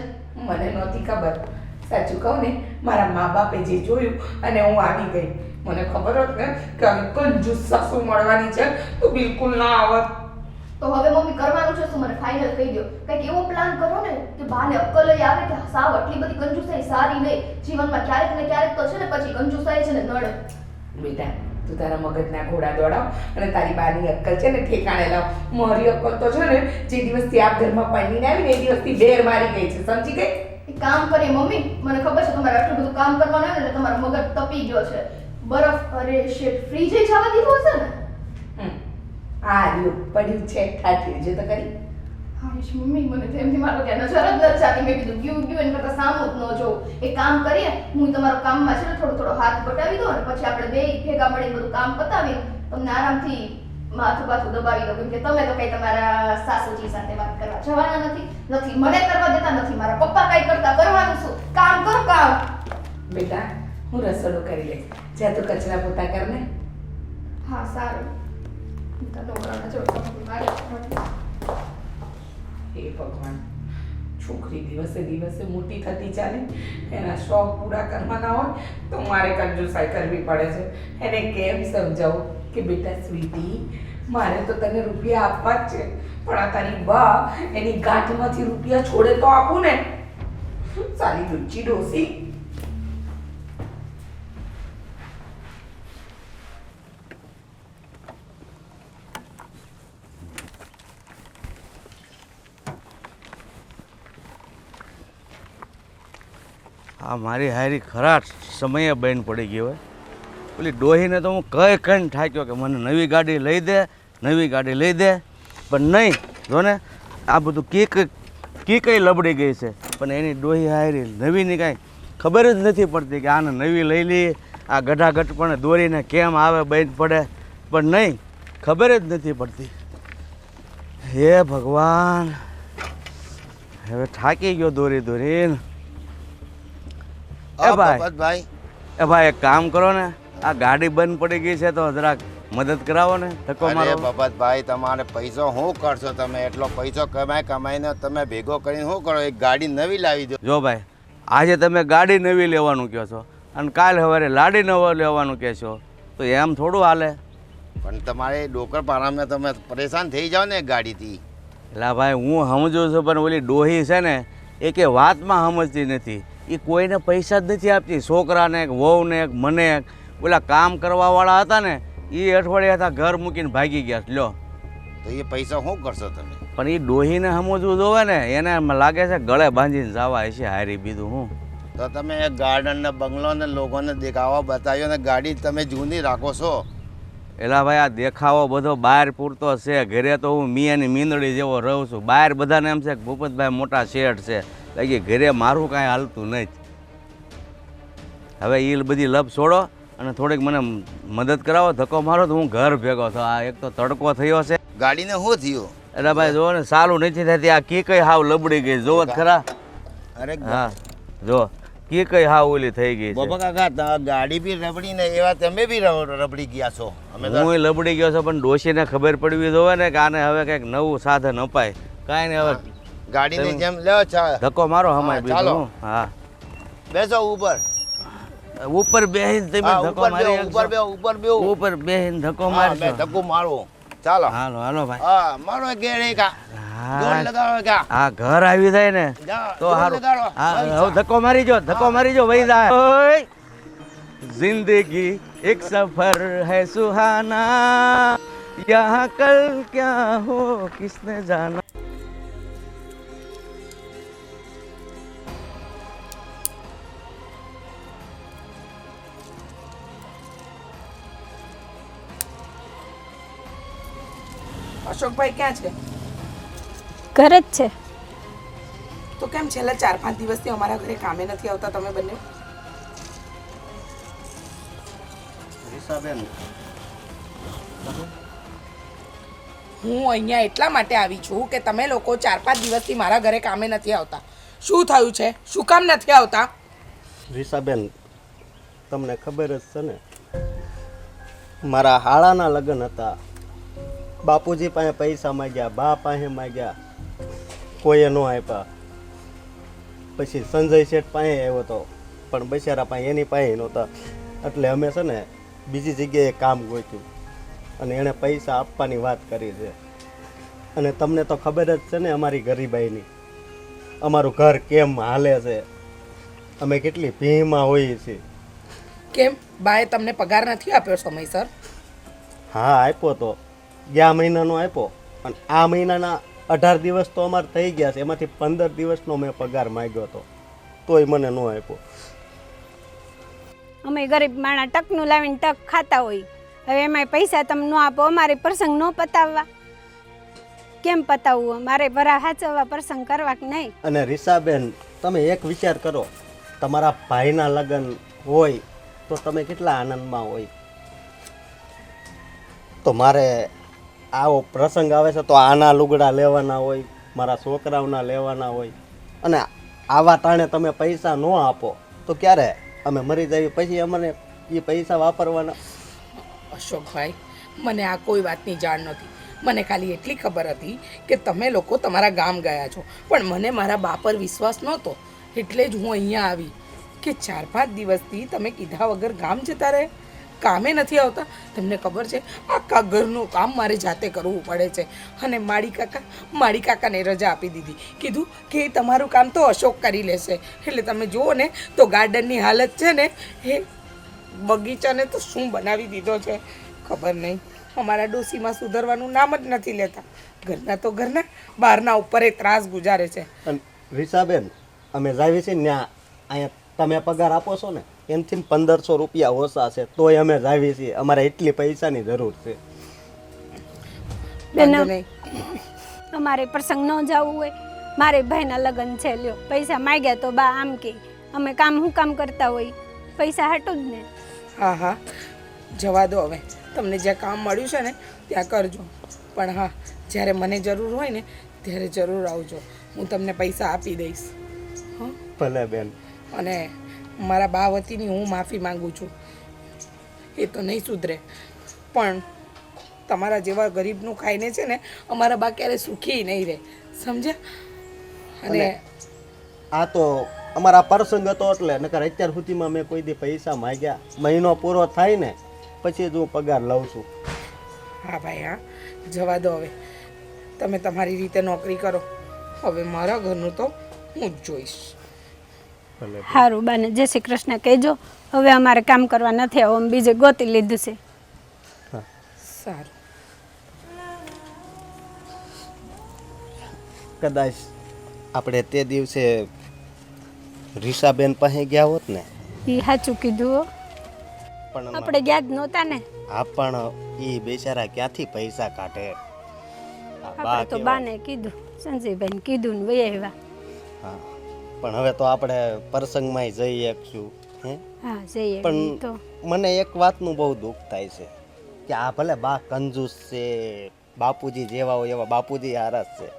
મને નહોતી ખબર. સાચું કહું ને, મારા મા બાપે જે જોયું અને હું આવી ગઈ. મને ખબર હોત ને કે કંજૂસ સાસુ મળવાની છે તો બિલકુલ ના આવત. તો હવે મમ્મી કરવાનું છે શું? મને ફાઇનલ કહી દો. કંઈક એવો પ્લાન કરો ને કે બાને અક્કલ ય આવે કે સાવ આટલી બધી કંજુસાઈ સારી નહીં. જીવનમાં ક્યારેક ને ક્યારેક તો છે ને પછી કંજુસાઈ છે ને નડે. બેટા તું તારા મગજના ઘોડા દોડાવ અને તારી બાની અક્કલ છે ને ઠેકાણે લાવ. મારી અક્કલ તો છે ને જે દિવસથી આ ઘરમાં પરણીને આવી ને એ દિવસથી બેર મારી ગઈ છે, સમજી ગઈ? એક કામ કરીએ મમ્મી, મને ખબર છે તમારે આટલું બધું કામ કરવાનું હોય ને એટલે તમારો મગજ તપી ગયો છે. બરફ, અરે શેટ, ફ્રીજે જવા દીધું હશે ને? આ રહ્યું પડ્યું છે, ઠાઠ્યું છે તો કરી. હાશ મમ્મી, મને તો એમથી મારો ત્યાં નજર જ નથી જાતી. મેં કીધું ગયું એના કરતાં સામું જ ન જોઉં. એક કામ કરીએ, હું તમારો કામમાં છે ને થોડો હાથ બટાવી દઉં અને પછી આપણે બે ભેગા મળીને બધું કામ પતાવી તમને આરામથી માથું બાથું દબાવી દઉં. કેમ કે તમે તો કઈ તમારા સાસુજી સાથે વાત કરવા જવાના નથી મને કરવા દેતા, નથી મારા પપ્પા કઈ કરતા. કરવાનું શું? કામ કરો કામ. બેટા હું રસોડું કરી લઈશ, જ્યાં તું કચરા પોતા કર ને. હા સારું. હે ભગવાન, છોકરી દિવસે દિવસે મોટી થતી ચાલે, એના શોખ પૂરા કરવાના હોય તો મારે કંજુસાઈ કરવી પડે છે. એને કેમ સમજાવું કે બેટા સ્વીટી, મારે તો તને રૂપિયા આપવા જ છે, પણ આ તારી બા એની ગાંઠમાંથી રૂપિયા છોડે તો આપું ને. સારી લુચ્ચી ડોસી. આ મારી હારી ખરા સમયે બેન પડી ગઈ હોય. પેલી ડોહીને તો હું કહીને થાક્યો કે મને નવી ગાડી લઈ દે, નવી ગાડી લઈ દે, પણ નહીં. જો ને આ બધું કઈ લબડી ગઈ છે, પણ એની ડોહી હારી નવીની કાંઈ ખબર જ નથી પડતી કે આને નવી લઈ લઈએ. આ ગઢાગઢ પણ દોરીને કેમ આવે બેન પડે, પણ નહીં, ખબર જ નથી પડતી. હે ભગવાન, હવે થાકી ગયો દોરી દોરીને. એ ભાઈ, એ ભાઈ એક કામ કરો ને, આ ગાડી બંધ પડી ગઈ છે તો જરાક મદદ કરાવો ને, ધક્કો મારો. બબતભાઈ, તમારે પૈસો શું કરશો? તમે એટલો પૈસો કમાઈને તમે ભેગો કરીને શું કરો? એક ગાડી નવી લાવી દો. જો ભાઈ, આજે તમે ગાડી નવી લેવાનું કહો છો અને કાલ સવારે લાડી નવો લેવાનું કહેશો, તો એમ થોડું હાલે. પણ તમારે ડોકર પારામાં તમે પરેશાન થઈ જાઓ ને ગાડીથી. એટલે ભાઈ હું સમજુ છું, પણ ઓલી ડોહી છે ને એ કે વાતમાં સમજતી નથી. એ કોઈને પૈસા જ નથી આપતી. છોકરાને એક વહુને એક મને એક ઓલા કામ કરવાવાળા હતા ને એ અઠવાડિયા હતા ઘર મૂકીને ભાગી ગયા. લ્યો, તો એ પૈસા શું કરશો તમે? પણ એ ડોહીને સમજવું જોવે ને, એને લાગે છે ગળે બાંધીને જવા હશે હારી. બીજું હું તો તમે એક ગાર્ડન ને બંગલો ને લોકોને દેખાવા બતાવ્યો ને ગાડી તમે જૂની રાખો છો. એલા ભાઈ, આ દેખાવો બધો બહાર પૂરતો છે. ઘરે તો હું મિયાની મીંદડી જેવો રહું છું. બહાર બધાને એમ છે કે ભૂપતભાઈ મોટા શેઠ છે, બાકી ઘરે મારું કાંઈ હાલતું નથી. હવે એ બધી લપ છોડો અને થોડીક મને મદદ કરાવો, ધક્કો મારો તો હું ઘર ભેગો છું. આ એક તો તડકો થયો છે. ગાડીને શું થયું? એટલે ભાઈ જો ને, સારું નથી થતી. આ કઈ હાવ લબડી ગઈ, જોવો જ ખરા. અરે હા જો, કઈ હાવ ઓલી થઈ ગઈ છે. બાબા કાકા, ગાડી બી રબડી ને એવા તમે બી રબડી ગયા છો. અમે તો હું લબડી ગયો છું, પણ ડોશીને ખબર પડવી જોવે ને કે આને હવે કંઈક નવું સાધન અપાય. કાંઈ નહીં, હવે ગાડીની જેમ લ્યો ધક્કો મારો હમાય. હા, ચાલો. બીજું હા, બેસો ઉપર. ઉપર બેહીને તમે હા, ધક્કો ઉપર મારી બેહો, ઉપર બેહો, ઉપર બેહો. ઉપર બેહીને ધક્કો હા, બે મારશો. ધક્કો મારો. ચાલો. હાલો હાલો ભાઈ. હા, મારો ગેડે કા. જોર હા, લગાવો કા. આ ઘર આવી જાય ને જાઓ, તો જોર હારું. લગાડો. હા, પૈસા. હવે ધક્કો મારી જો, ધક્કો મારી જો, વહી જાય. ઓય, जिंदगी एक सफर है सुहाना, यहाँ कल क्या हो किसने जाना. અશોકભાઈ ક્યાં છે? ઘરે જ છે. તો કેમ છેલ્લા 4-5 દિવસથી અમારા ઘરે કામે નથી આવતા તમે બંને? રીસાબેન, હું અહીંયા એટલા માટે આવી છું કે તમે લોકો 4-5 દિવસથી મારા ઘરે કામે નથી આવતા. શું થયું છે? શું કામ નથી આવતા? રીસાબેન, તમને ખબર જ છે ને, મારા હાળાના લગ્ન હતા. બાપુજી પાસે પૈસા માગ્યા, બા પાસે માગ્યા, કોઈએ ન આપ્યા. પછી સંજય શેઠ પાસે આવ્યો હતો, પણ બિચારા પાસે એની પાસે નહોતા. એટલે અમે છે ને બીજી જગ્યાએ કામ ગોત્યું અને એણે પૈસા આપવાની વાત કરી છે. અને તમને તો ખબર જ છે ને અમારી ગરીબાઈની, અમારું ઘર કેમ હાલે છે, અમે કેટલી ભીમાં હોઈએ છીએ. કેમ બાએ તમને પગાર નથી આપ્યો સમયસર? હા, આપ્યો તો, ગયા મહિનાનો આપ્યો. અને આ મહિનાના 18 દિવસ તો અમારે થઈ ગયા છે. એમાંથી 15 દિવસનો મેં પગાર માંગ્યો હતો, તોય મને ન આપ્યો. અમે ગરીબ માણા ટકનું લાવીને ટક ખાતા હોય. હવે એમાંય પૈસા તમે ન આપો, અમારે પ્રસંગ ન પતાવવા. કેમ પતાવવું? અમારે ભરા હાચવવા પ્રસંગ કરવા કે નહીં? અને રીસાબેન, તમે એક વિચાર કરો, તમારા ભાઈના લગ્ન હોય તો તમે કેટલા આનંદમાં હોય. તો મારે આવો પ્રસંગ આવે છે તો આના લુગડા લેવાના હોય, મારા છોકરાઓના લેવાના હોય. અને આવા ટાણે તમે પૈસા ન આપો તો ક્યારે અમે મરી જઈએ, પછી અમને એ પૈસા વાપરવાના. અશોકભાઈ, મને આ કોઈ વાતની જાણ નહોતી. મને ખાલી એટલી ખબર હતી કે તમે લોકો તમારા ગામ ગયા છો, પણ મને મારા બા પર વિશ્વાસ નહોતો. એટલે જ હું અહીંયા આવી કે 4-5 દિવસથી તમે કીધા વગર ગામ જતા રહે, કામે નથી આવતા. તમને ખબર છે આખા ઘરનું કામ મારે જાતે કરવું પડે છે. અને માળી કાકાને રજા આપી દીધી, કીધું કે તમારું કામ તો અશોક કરી લેશે. એટલે તમે જુઓ ને તો ગાર્ડનની હાલત છે ને, એ બગીચાને તો શું બનાવી દીધો છે ખબર નહીં. અમારા ડોસીમાં સુધરવાનું નામ જ નથી લેતા. ઘરના તો ઘરના, બહારના ઉપર એ ત્રાસ ગુજારે છે. અને રીસાબેન, અમે જાવી છીએ ત્યાં અહીંયા તમે પગાર આપો છો ને એમથી 1500 રૂપિયા ઓછા છે તોય અમે જ આવી છીએ. અમારે એટલી પૈસાની જરૂર છે. બેન વાંધો નહીં. અમારે પ્રસંગ ન જવું હોય, મારે ભાઈના લગ્ન છે, લ્યો પૈસા માંગ્યા તો બા આમ કે અમે શું કામ કરતા હોય, પૈસા હાટું જ ને. હા હા, જવા દો હવે. તમને જ્યાં કામ મળ્યું છે ને ત્યાં કરજો. પણ હા, જ્યારે મને જરૂર હોય ને ત્યારે જરૂર આવજો. હું તમને પૈસા આપી દઈશ. હં? ભલે બેન. અને મારા બા વતીની હું માફી માંગુ છું. એ તો નહીં સુધરે, પણ તમારા જેવા ગરીબનું ખાઈને છે ને અમારા બા ક્યારે સુખી નહીં રહે, સમજ્યા? અને આ તો અમારા પ્રસંગ હતો એટલે નકર અત્યાર સુધીમાં મેં કોઈ દી પૈસા માંગ્યા. મહિનો પૂરો થાય ને પછી જ હું પગાર લઉં છું. હા ભાઈ હા, જવા દો હવે. તમે તમારી રીતે નોકરી કરો. હવે મારા ઘરનું તો હું જ જોઈશ. સારું બાને જય શ્રી કૃષ્ણ કહેજો. હવે અમારે કામ કરવા નથી આવું, અમે બીજે ગોતી લીધું છે. સારું. કદાચ આપણે તે દિવસે રીસાબેન પાસે ગયા હોત ને. એ સાચું કીધું હો. પણ આપણે ગયા જ નહોતા ને. હા, પણ એ બેચારા ક્યાંથી પૈસા કાઢે. આ બા આપણે તો કહેવાય. બાને કીધું, સંજયભાઈને કીધું ને વહી આવ્યા. હા, પણ હવે તો આપણે પ્રસંગમાં જઈ શકશું. હે હા જઈએ. પણ તો મને એક વાતનું બહુ દુઃખ થાય છે કે આ ભલે બા કંજૂસ છે, બાપુજી જેવા હોય એવા બાપુજી હારસ છે,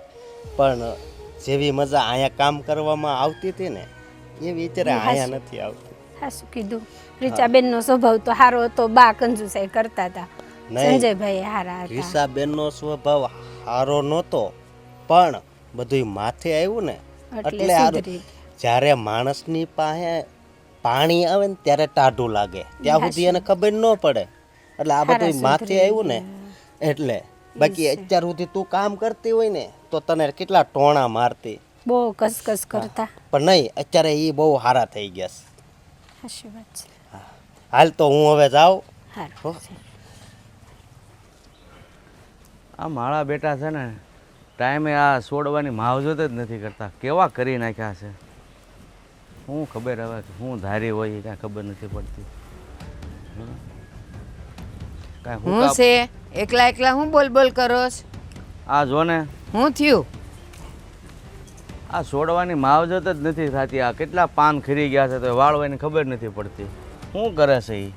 પણ જેવી મજા અહીંયા કામ કરવામાં આવતી હતી ને એવી અત્યારે અહીંયા નથી આવતી. હા શું કીધું. રીચાબેનનો સ્વભાવ તો સારો હતો, બા કંજુસાઈ કરતા હતા. નહીં. સંજયભાઈ હારા હતા. રીસાબેનનો સ્વભાવ સારો નહોતો, પણ બધું માથે આવ્યું ને એટલે એટલે હારું. સુધરી. જ્યારે માણસની પાસે પાણી આવે ને ત્યારે ટાઢું લાગે, ત્યાં સુધી એને ખબર ન પડે. એટલે આ બધું હારા માથે સુધરી આવ્યું ને એટલે. બાકી અત્યાર સુધી તું કામ કરતી હોય ને તો તને કેટલા ટોણા મારતી, બહુ કસકસ કરતા. પણ નહીં, અત્યારે એ બહુ સારા થઈ ગયા છે. સાચી વાત છે. હાલ તો હું હવે જાઉં. હારું. આ મારા બેટા છે ને ટાઈમે આ છોડવાની માવજત જ નથી કરતા. કેવા કરી નાખ્યા છે, શું ખબર હવે હું ધારી હોય એ કાંઈ ખબર નથી પડતી. કાંઈ હું હું છે એકલા એકલા હું બોલ બોલ કરો છો? આ જો ને હું થયું? આ છોડવાની માવજત જ નથી થતી. આ કેટલા પાન ખરી ગયા છે તો વાળવાની ખબર નથી પડતી. શું કરે છે એ?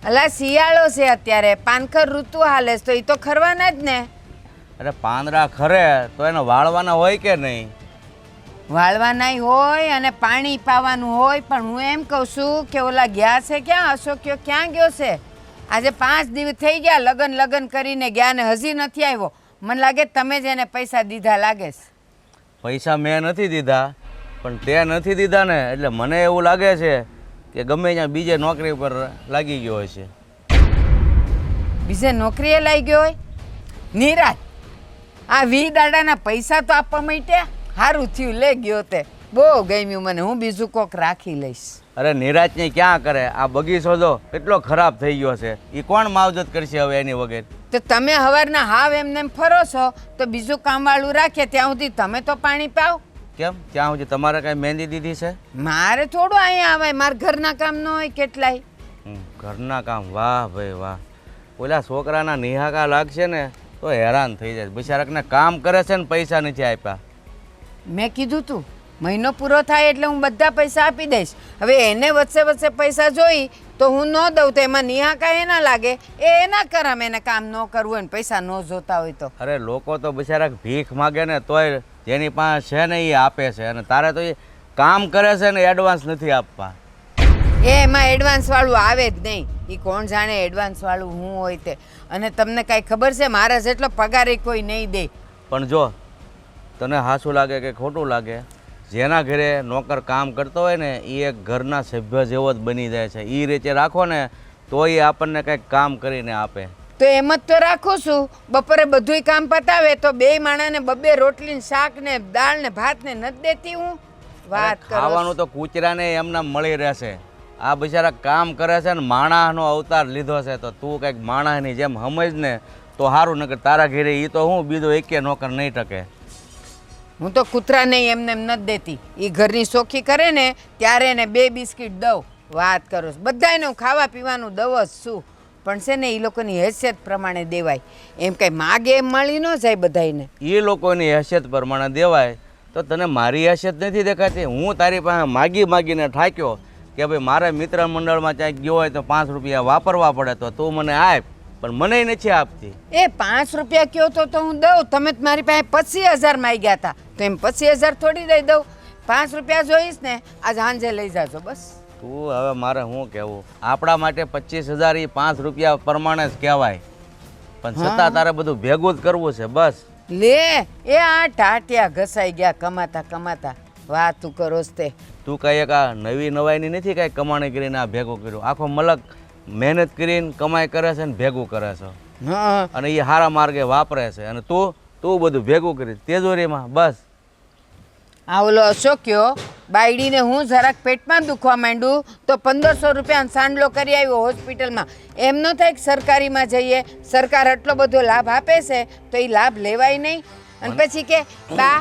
અલા શિયાળો છે અત્યારે, પાનખર ઋતુ હાલે છે તો એ તો ખરવાના જ ને. અરે પાંદડા ખરે તો એને વાળવાના હોય કે નહીં? વાળવાનાય હોય અને પાણી પાવાનું હોય, પણ હું એમ કહું છું કે ઓલા ગયા છે ક્યાં? અશોક્યો ક્યાં ગયો છે? આજે 5 દિવસ થઈ ગયા લગન કરીને ગયા ને હજી નથી આવ્યો. મને લાગે તમે જ એને પૈસા દીધા લાગે છે. પૈસા મેં નથી દીધા, પણ તે નથી દીધા ને એટલે મને એવું લાગે છે કે ગમે ત્યાં બીજે નોકરી પર લાગી ગયો હશે. બીજે નોકરીએ લાગી ગયો હોય? નિરાજ, આ 20 દાડાના પૈસા તો આપવા માંડ્યા. સારું થયું લે ગયો તે, બહુ ગમ્યું મને. હું બીજું કોક રાખી લઈશ. અરે નિરાજને ક્યાં કરે? આ બગીચો જો કેટલો ખરાબ થઈ ગયો છે, એ કોણ માવજત કરશે હવે એની વગર? તો તમે હવારના હાવ એમને એમ ફરો છો તો બીજું કામવાળું રાખે ત્યાં સુધી તમે તો પાણી પાવ. કેમ ત્યાં સુધી તમારે કાંઈ મહેંદી દીધી છે? મારે થોડું અહીંયા આવે, મારા ઘરના કામ ન હોય કેટલાય. ઘરના કામ? વાહ ભાઈ વાહ. ઓલા છોકરાના નિહાકા લાગશે ને તો હેરાન થઈ જાય. બિચારાકને કામ કરે છે ને પૈસા નથી આપ્યા. મેં કીધું તું મહિનો પૂરો થાય એટલે હું બધા પૈસા આપી દઈશ. હવે એને વચ્ચે વચ્ચે પૈસા જોઈ તો હું ન દઉં તો એમાં નિહાકા એના લાગે, એ એના કરમ. એને કામ ન કરવું હોય ને પૈસા ન જોતા હોય તો. અરે લોકો તો બિચારા ભીખ માગે ને તોય જેની પાસે છે ને એ આપે છે, અને તારે તો એ કામ કરે છે ને એડવાન્સ નથી આપવા. એમાં એડવાન્સ વાળું આવે જ નહીં. એ કોણ જાણે એડવાન્સ વાળું હું હોય તે. અને તમને કાંઈ ખબર છે મારા જેટલો પગાર એ કોઈ નહીં દે. પણ જો તને હાસું લાગે કે ખોટું લાગે, જેના ઘરે નોકર કામ કરતો હોય ને એ એક ઘરના સભ્ય જેવો જ બની જાય છે. એ રીતે રાખો ને તો એ આપણને કંઈક કામ કરીને આપે. તો એમ જ તો રાખું છું. બપોરે બધુંય કામ પતાવે તો 2 માણાને 2 રોટલી ને શાક ને દાળ ને ભાત ને નથી દેતી હું. વાત કરો. ખાવાનું તો કૂતરાને એમના મળી રહેશે. આ બિચારા કામ કરે છે ને માણસનો અવતાર લીધો છે, તો તું કંઈક માણસની જેમ સમજ ને તો સારું. નકર તારા ઘરે એ તો હું બીજો એકે નોકર નહીં ટકે. હું તો કૂતરાને એમને એમ નથી દેતી. એ ઘરની સોખી કરે ને ત્યારે એને 2 બિસ્કિટ દઉં. વાત કરો છો. બધાને હું ખાવા પીવાનું દઉં જ છું, પણ છે ને એ લોકોની હેસિયત પ્રમાણે દેવાય. એમ કંઈ માગે એમ મળી ન જાય બધાને. એ લોકોની હેસિયત પ્રમાણે દેવાય તો તને મારી હેસિયત નથી દેખાતી? હું તારી પાસે માગી માગીને થાક્યો કે ભાઈ મારા મિત્ર મંડળમાં ક્યાંક ગયો હોય તો 5 રૂપિયા વાપરવા પડે તો તું મને આપ, પણ મને નથી આપતી. એ 5 રૂપિયા કયો તો હું દઉં. તમે જ મારી પાસે 25,000 માંગ્યા હતા, તો એમ 25,000 થોડી દઈ દઉં. 5 રૂપિયા જોઈશ ને આજ સાંજે લઈ જાજો બસ. તું હવે મારે શું કહેવું? આપણા માટે 25,000 એ 5 રૂપિયા પ્રમાણે જ કહેવાય, પણ છતાં તારે બધું ભેગું જ કરવું છે બસ. લે એ આ ટાટિયા ઘસાઈ ગયા કમાતા કમાતા. વાતું કરો તે. તું કાંઈ એક આ નવી નવાઈની નથી કાંઈ કમાણી કરીને આ ભેગું કર્યું. આખો મલક મહેનત કરીને કમાઈ કરે છે ને ભેગું કરે છે, હા, અને એ સારા માર્ગે વાપરે છે, અને તું બધું ભેગું કરી તિજોરીમાં બસ. આ ઓલો અશોક્યો બાયડીને હું જરાક પેટમાં દુખવા માંડું તો 1500 રૂપિયાનો સાંડલો કરી આવ્યો હોસ્પિટલમાં. એમ ન થાય કે સરકારીમાં જઈએ, સરકાર આટલો બધો લાભ આપે છે તો એ લાભ લેવાય નહીં. અને પછી કે બા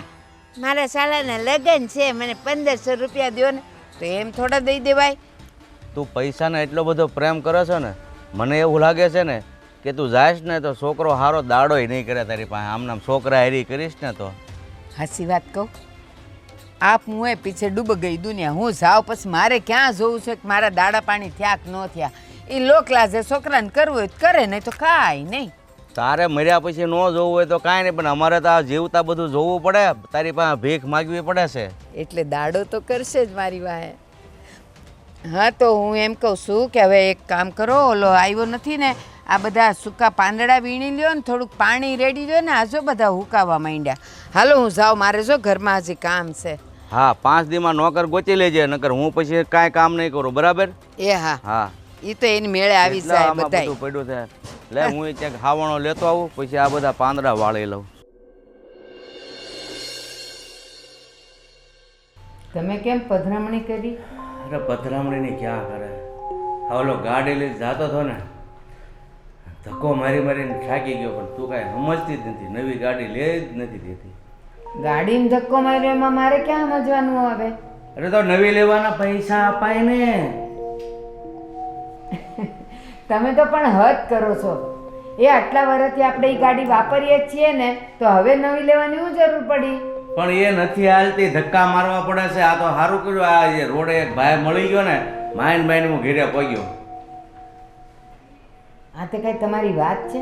મારા શાળાના લગ્ન છે, મને 1500 રૂપિયા દો ને, તો એમ થોડા દઈ દેવાય? તું પૈસાને એટલો બધો પ્રેમ કરે છે ને, મને એવું લાગે છે ને કે તું જાઈશ ને તો છોકરો હારો દાડોય નહીં કરે તારી પાસે. આમનામ છોકરા હેરી કરીશ ને તો. હાસી વાત કહું, આપ હું એ પીછે ડૂબ ગઈ દુનિયા. હું જાઉં પછી મારે ક્યાં જોવું છે કે મારા દાડા પાણી થયા કે ન થયા? એ લોકલાજે છોકરાને કરવું હોય તો કરે, નહીં તો કાંઈ નહીં. તારે મર્યા પછી ન જોવું હોય તો કાંઈ નહીં, પણ અમારે તો આ જીવતા બધું જોવું પડે. તારી પાસે ભીખ માગવી પડે છે. એટલે દાડો તો કરશે જ મારી વાહે. હા, તો હું એમ કહું છું કે હવે એક કામ કરો, ઓલો આવ્યો નથી ને, આ બધા સૂકા પાંદડા વીણી લ્યો ને થોડુંક પાણી રેડી લ્યો ને. આજો બધા હુકાવા માંડ્યા. હાલો હું જાઉં, મારે જો ઘરમાં હજી કામ છે. હા, 5 દીમાં નોકર ગોતી લેજે, નકર હું પછી કાંઈ કામ નહીં કરું, બરાબર? એ હા હા, એ તો એની મેળે આવી એટલે જાય આમાં બધાય. બધું પડ્યું છે. લે હું ક્યાંક ખાવાનો લેતો આવું, પછી આ બધા પાંદડા વાળી લઉં. તમે કેમ પધરામણી કરી? અરે પધરામણીની ક્યાં કરે. હા, ઓલો ગાડી લઈને જતો હતો ને, ધક્કો મારી મારીને થાકી ગયો, પણ તું કાંઈ સમજતી જ નથી. નવી ગાડી લે જ નથી દેતી. ગાડીમાં ધક્કો માર્યો એમાં મારે ક્યાં સમજવાનું આવે? અરે તો નવી લેવાના પૈસા અપાય ને. તમે તો પણ હદ કરો છો. એ આટલા વર્ષથી આપણે એ ગાડી વાપરીએ જ છીએ ને, તો હવે નવી લેવાની શું જરૂર પડી? પણ એ નથી હાલતી, ધક્કા મારવા પડે છે. આ તો સારું કર્યું, આ જે રોડે એક ભાઈ મળી ગયો ને, માઇન્ડ હું ઘેરે પગ્યો. આ તે કઈ તમારી વાત છે?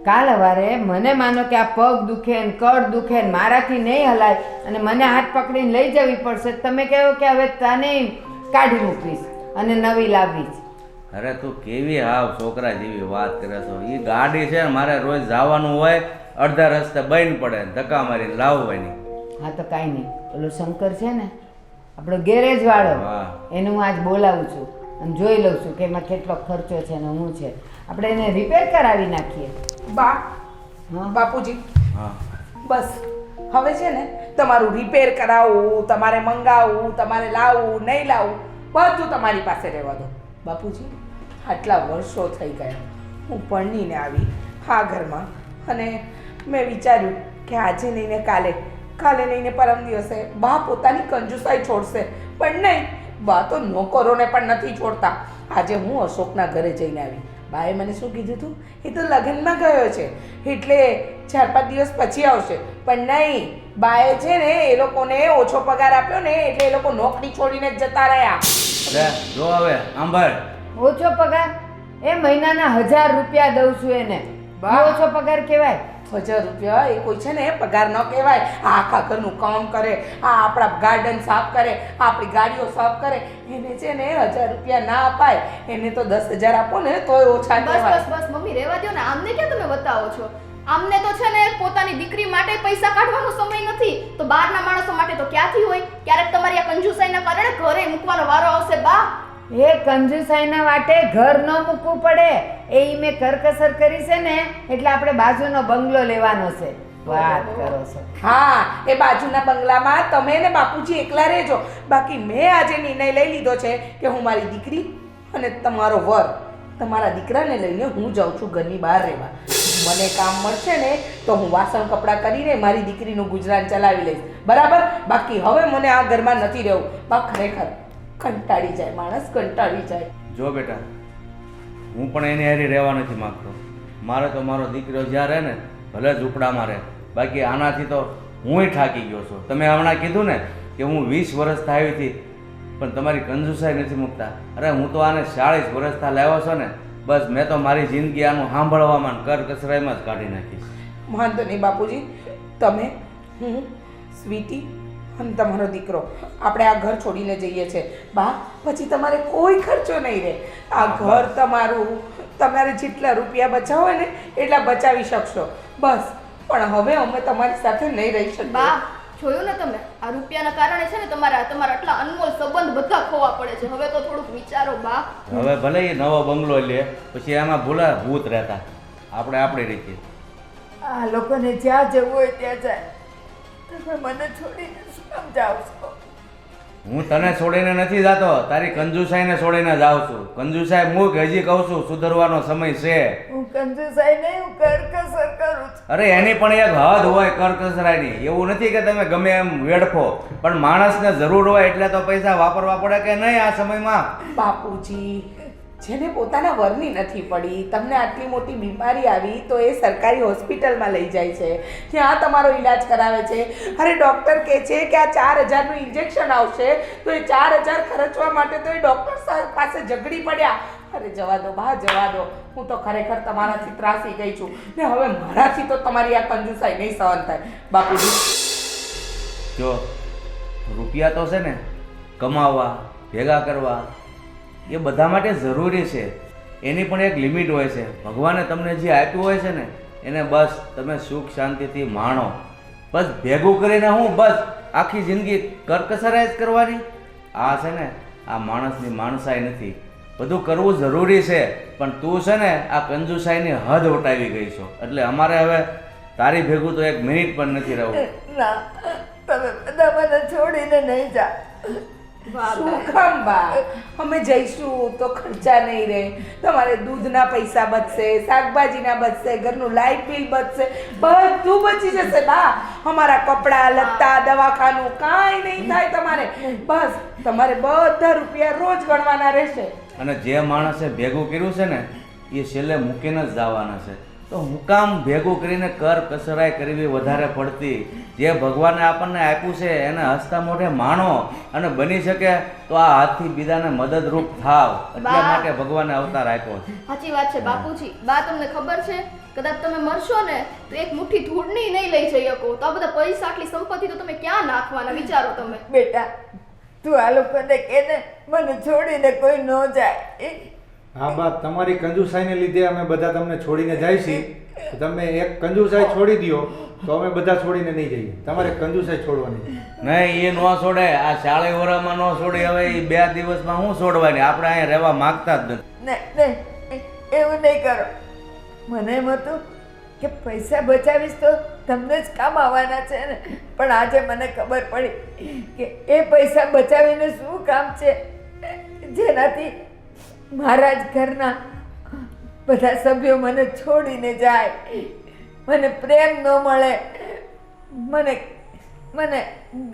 કાલ સવારે મને માનો કે આ પગ દુખે ને કળ દુખે ને મારાથી નહીં હલાય અને મને હાથ પકડીને લઈ જવી પડશે. તમે કહો કે હવે તને કાઢી મૂકીશ અને નવી લાવીશ. અરે તું કેવી હાવ છોકરા જેવી વાત કરે છો. એ ગાડી છે ને, મારે રોજ જવાનું હોય, અડધા રસ્તે બંધ પડે, ધક્કા મારીને લાવવાની. હા તો કાંઈ નહીં, ઓલો શંકર છે ને આપણો ગેરેજ વાળો, એને હું આજ બોલાવું છું અને જોઈ લઉં છું કે એમાં કેટલો ખર્ચો છે ને શું છે. આપણે એને રિપેર કરાવી નાખીએ. બા હા બાપુજી, હા, બસ હવે છે ને તમારું રિપેર કરાવવું, તમારે મંગાવવું, તમારે લાવવું નહીં લાવવું, બધું તમારી પાસે રહેવા દો. બાપુજી, આટલા વર્ષો થઈ ગયા હું પરણીને આવી આ ઘરમાં, અને મેં વિચાર્યું કે આજે નહીં ને કાલે, કાલે નહીં ને પરમ દિવસે બા પોતાની કંજુસાઈ છોડશે, પણ નહીં, બા તો નોકરોને પણ નથી છોડતા. આજે હું અશોકના ઘરે જઈને આવી. બાએ મને શું કીધું હતું? એ તો લગ્નમાં ગયો છે એટલે 4-5 દિવસ પછી આવશે, પણ નહીં, બાએ છે ને એ લોકોને ઓછો પગાર આપ્યો ને એટલે એ લોકો નોકરી છોડીને જ જતા રહ્યા. અરે જો હવે આંભળ, ઓછો પગાર? એ મહિનાના 1000 રૂપિયા દઉં છું એને. બા ઓછો પગાર કહેવાય? 1000 રૂપિયા એ કોઈ છે ને પગાર ન કહેવાય. આ આખા ઘરનું કામ કરે, આ આપણા ગાર્ડન સાફ કરે, આપણી ગાડીઓ સાફ કરે, એને છે ને 1000 રૂપિયા ના અપાય. એને તો 10,000 આપો ને તોય ઓછા બસ કહેવાય. બસ બસ મમ્મી રહેવા દો ને. આમને ક્યાં તમે બતાવો છો? આમને તો છે ને પોતાની દીકરી માટે પૈસા કાઢવાનો સમય નથી, તો બહારના માણસો માટે તો ક્યાંથી હોય? ક્યારેક તમારી આ કંજુસાઈના કારણે ઘરે મૂકવાનો વારો આવશે. બા એ કંજુસાઈના વાટે ઘર ન મૂકવું પડે. એ મેં કરકસર કરી છે ને એટલે આપણે બાજુનો બંગલો લેવાનો છે. વાત કરો છો? હા, એ બાજુના બંગલામાં તમે ને બાપુજી એકલા રહેજો. બાકી મેં આજે નિર્ણય લઈ લીધો છે કે હું મારી દીકરી અને તમારો વર, તમારા દીકરાને લઈને હું જાઉં છું ઘરની બહાર રહેવા. મને કામ મળશે ને તો હું વાસણ કપડાં કરીને મારી દીકરીનું ગુજરાન ચલાવી લઈશ, બરાબર? બાકી હવે મને આ ઘરમાં નથી રહેવું. બા ખરેખર કંટાળી જાય માણસ, કંટાળી જાય. જો બેટા, હું પણ એની હારી રહેવા નથી માગતો. મારે તો મારો દીકરો જ્યાં રહે ને ભલે ઝૂંપડામાં રહે, બાકી આનાથી તો હુંય થાકી ગયો છું. તમે હમણાં કીધું ને કે હું 20 વર્ષ થાય હતી પણ તમારી કંજુસાઈ નથી મૂકતા. અરે હું તો આને 40 વર્ષથી લાવ્યો છો ને, બસ મેં તો મારી જિંદગી આનું સાંભળવામાં કર કસરાઈમાં જ કાઢી નાખીશ. વાંધો નહીં બાપુજી, તમે, હું, સ્વીટી અને તમારો દીકરો આપણે આ ઘર છોડીને જઈએ છીએ. બા પછી તમારે કોઈ ખર્ચો નહીં રહે. આ ઘર તમારું, તમારે જેટલા રૂપિયા બચાવો હોય ને એટલા બચાવી શકશો, બસ. પણ હવે અમે તમારી સાથે નહીં રહી શકીએ. બા જોયું ને તમે, આ રૂપિયાના કારણે છે ને તમારા આટલા અનમોલ સંબંધ બધા ખોવા પડે છે. હવે તો થોડુંક વિચારો બા. હવે ભલે એ નવો બંગલો લે, પછી એમાં ભૂલા ભૂત રહેતા, આપણે આપણી રીતે. આ લોકોને જ્યાં જવું હોય ત્યાં જાય, તમે મને છોડીને શું કામ જાઓ છો? હું તને છોડીને નથી જાતો, તારી કંજુસાઈને છોડીને જાઉં છું. કંજુસાઈ મૂક, હજી કહું છું સુધરવાનો સમય છે. હું કંજુસાઈ નહીં, હું કરકસર કરું છું. અરે એની પણ એક હદ હોય કરકસરાની. એવું નથી કે તમે ગમે એમ વેડફો, પણ માણસને જરૂર હોય એટલે તો પૈસા વાપરવા પડે કે નહીં આ સમયમાં? બાપુજી, જેને પોતાના વરની નથી પડી, તમને આટલી મોટી બીમારી આવી તો એ સરકારી હોસ્પિટલમાં લઈ જાય છે, ત્યાં તમારો ઈલાજ કરાવે છે. અરે ડૉક્ટર કહે છે કે આ 4000નું ઇન્જેક્શન આવશે, તો એ 4000 ખર્ચવા માટે તો એ ડૉક્ટર પાસે ઝઘડી પડ્યા. અરે જવા દો બા, જવા દો. હું તો ખરેખર તમારાથી ત્રાસી ગઈ છું ને હવે મારાથી તો તમારી આ કંજુસાઈ નહીં સહન થાય. બાપુજી જો રૂપિયા તો છે ને કમાવા, ભેગા કરવા, એ બધા માટે જરૂરી છે. એની પણ એક લિમિટ હોય છે. ભગવાને તમને જે આપ્યું હોય છે ને એને બસ તમે સુખ શાંતિથી માણો. બસ ભેગું કરીને હું બસ આખી જિંદગી કરકસરાઈ જ કરવાની? આ છે ને આ માણસની માણસાઈ નથી. બધું કરવું જરૂરી છે, પણ તું છે ને આ કંજુસાઈની હદ વટાવી ગઈ છો. એટલે અમારે હવે તારી ભેગું તો એક મિનિટ પણ નથી રહેવું. ના, તમે બધા મને છોડીને નહીં જા. શું કામ બા? અમે જઈશું તો ખર્ચા નહીં રહે, તમારે દૂધના પૈસા બચશે, શાકભાજીના બચશે, ઘરનું લાઇટ બિલ બચશે, બધું બચી જશે બા. અમારા કપડાં લત્તા દવાખાનું કાંઈ નહીં થાય તમારે. બસ તમારે બધા રૂપિયા રોજ ગણવાના રહેશે. અને જે માણસે ભેગું કર્યું છે ને એ છેલ્લે મૂકીને જ જવાના છે. તો હું કામ ભેગું કરીને કર કસરાઈ કરવી વધારે પડતી? જે ભગવાને આપણને આપ્યું છે એને હસતા મોઢે માણો, અને બની શકે તો આ હાથથી બીજાને મદદરૂપ થાવ. એટલા માટે ભગવાને અવતાર આપ્યો છે. સાચી વાત છે બાપુજી. બા તમને ખબર છે, કદાચ તમે મરશો ને તો એક મુઠ્ઠી ધૂળની નહીં લઈ જઈ શકો. તો આ બધા પૈસા, આટલી સંપત્તિ તો તમે ક્યાં નાખવાના? વિચારો તમે. બેટા, તું આ લોકોને કહે ને મને છોડીને કોઈ ન જાય. હા બા, તમારી કંજુસાઈને લીધે અમે બધા તમને છોડીને જાય છીએ. તમે એક કંજુસાઈ છોડી દો તો અમે બધા છોડીને નહીં જઈએ. તમારે કંજુસાઈ છોડવાની નહીં, એ ન છોડે. આ 40 વર્ષમાં ન છોડી, હવે એ 2 દિવસમાં હું છોડવાની? આપણે અહીંયા રહેવા માંગતા જ નથી. નહીં, એવું નહીં કરો. મને એમ હતું કે પૈસા બચાવીશ તો તમને જ કામ આવવાના છે ને, પણ આજે મને ખબર પડી કે એ પૈસા બચાવીને શું કામ છે, જેનાથી મારા જ ઘરના બધા સભ્યો મને છોડીને જાય, મને પ્રેમ ન મળે, મને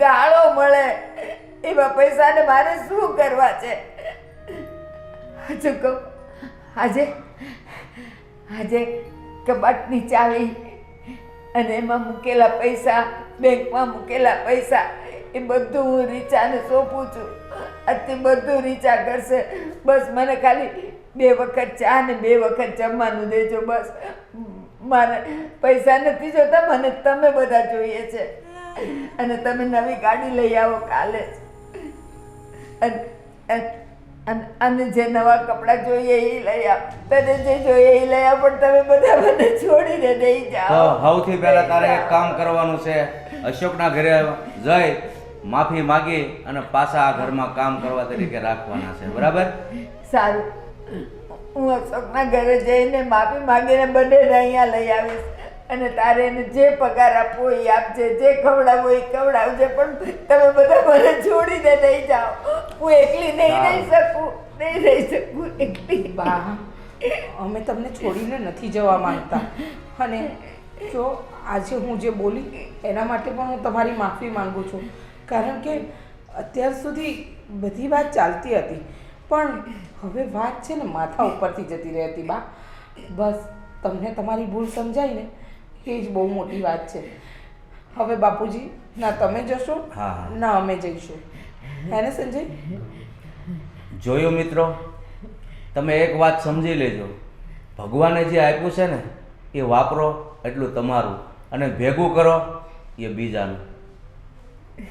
ગાળો મળે. એવા પૈસાને મારે શું કરવા છે? હજુ કહું, આજે કબાટની ચાવી અને એમાં મૂકેલા પૈસા, બેંકમાં મૂકેલા પૈસા, એ બધું હું રીચાને સોંપું છું. આજથી બધું રીચા કરશે. બસ મને ખાલી 2 વખત ચા ને 2 વખત જમવાનું દેજો. બસ મારે પૈસા નથી જોતા, મને તમે બધા જોઈએ છે. અને તમે નવી ગાડી લઈ આવો કાલે જ. અને જે નવા કપડાં જોઈએ એ લઈ આવ, તને જે જોઈએ એ લઈ આવ, પણ તમે બધા મને છોડીને નહીં તો જાઓ. સૌથી પહેલા તારે એક કામ કરવાનું છે. અશોકના ઘરે જઈ માફી માગી અને પાછા આ ઘરમાં કામ કરવા તરીકે રાખવાના છે, બરાબર? સારું, હું અશોકના ઘરે જઈને માફી માગીને બંનેને અહીંયા લઈ આવીશ. અને તારે એને જે પગાર આપવો એ આપજે, જે ખવડાવવો એ ખવડાવજે, પણ તમે બધા મને છોડીને નહીં જાઓ. હું એકલી નહીં રહી શકું, નહીં રહી શકું એકલી. બા, અમે તમને છોડીને નથી જવા માંગતા અને જો આજે હું જે બોલી એના માટે પણ હું તમારી માફી માંગુ છું, કારણ કે અત્યાર સુધી બધી વાત ચાલતી હતી પણ હવે વાત છે ને માથા ઉપરથી જતી રહી હતી. બા, બસ તમને તમારી ભૂલ સમજાય ને એ જ બહુ મોટી વાત છે. હવે બાપુજી, ના તમે જશો હા. ના અમે જઈશું, હે ને સંજય? જોયું મિત્રો, તમે એક વાત સમજી લેજો, ભગવાને જે આપ્યું છે ને એ વાપરો એટલું તમારું અને ભેગું કરો એ બીજાનું.